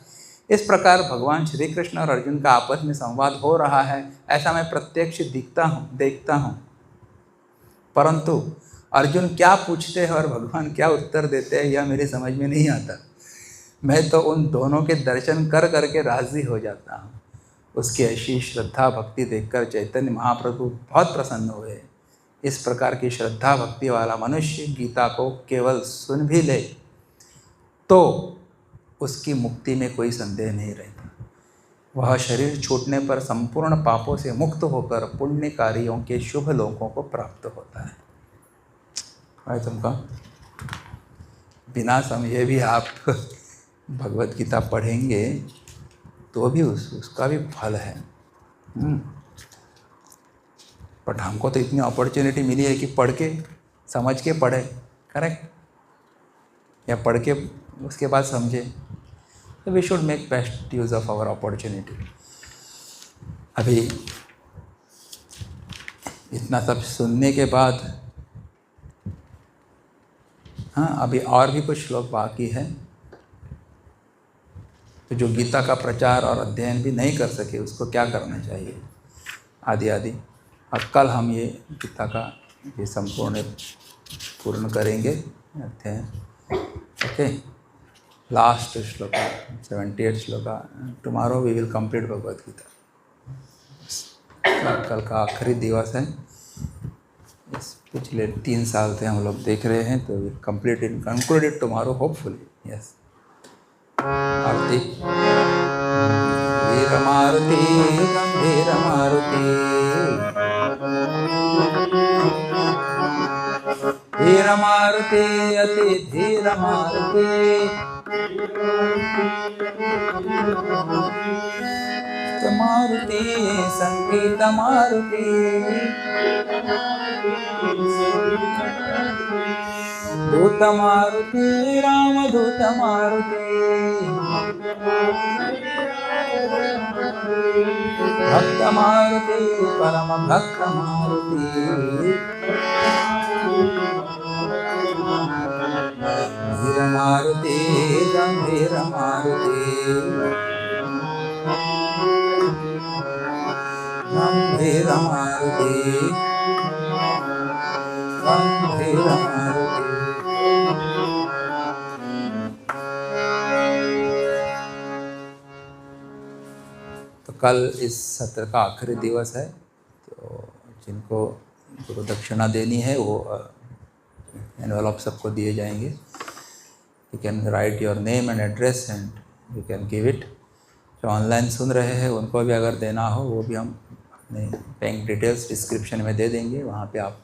Speaker 1: इस प्रकार भगवान श्री कृष्ण और अर्जुन का आपस में संवाद हो रहा है, ऐसा मैं प्रत्यक्ष देखता हूँ। परंतु अर्जुन क्या पूछते हैं और भगवान क्या उत्तर देते हैं, यह मेरी समझ में नहीं आता। मैं तो उन दोनों के दर्शन कर करके राजी हो जाता हूँ। उसकी ऐसी श्रद्धा भक्ति देखकर चैतन्य महाप्रभु बहुत प्रसन्न हुए। इस प्रकार की श्रद्धा भक्ति वाला मनुष्य गीता को केवल सुन भी ले तो उसकी मुक्ति में कोई संदेह नहीं रहता। वह शरीर छूटने पर संपूर्ण पापों से मुक्त होकर पुण्य कार्यों के शुभ लोकों को प्राप्त होता है। भाई तुमका बिना समझे भी आप भगवत गीता पढ़ेंगे तो भी उसका भी फल है। बट हमको तो इतनी अपॉर्चुनिटी मिली है कि पढ़ के समझ के पढ़े, करेक्ट, या पढ़ के उसके बाद समझे। तो we should make best use of our opportunity. अभी इतना सब सुनने के बाद अभी और भी कुछ श्लोक बाकी है। तो जो गीता का प्रचार और अध्ययन भी नहीं कर सके उसको क्या करना चाहिए आदि। और कल हम ये गीता का ये संपूर्ण पूर्ण करेंगे अध्ययन। ओके, लास्ट श्लोक 78 श्लोक। Tomorrow we will complete Bhagavad Gita. कल का आखिरी दिवस है। इस पिछले 3 साल से हम लोग देख रहे हैं, तो we concluded tomorrow hopefully. Yes, आरती। वीर मारुति गंभीर मारुति, वीर मारुति अति धीर मारुति, मारुति संगीत मारुति, दूत मारुति रामदूत मारुति, भक्त मारुति परम भक्त मारुति, धीर मारुति गंभीर मारुति, गंभीर मारुति गंभीर मारुति। तो कल इस सत्र का आखिरी दिवस है, तो जिनको जो दक्षिणा देनी है वो एनवेलप सबको दिए जाएंगे। You can write your name and address and you can give it. जो ऑनलाइन सुन रहे हैं उनको भी अगर देना हो वो भी हम अपने बैंक डिटेल्स डिस्क्रिप्शन में दे देंगे, वहाँ पे आप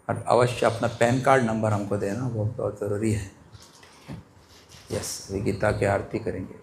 Speaker 1: और अवश्य अपना पैन कार्ड नंबर हमको देना, वो बहुत ज़रूरी है। यस, अभी गीता की आरती करेंगे।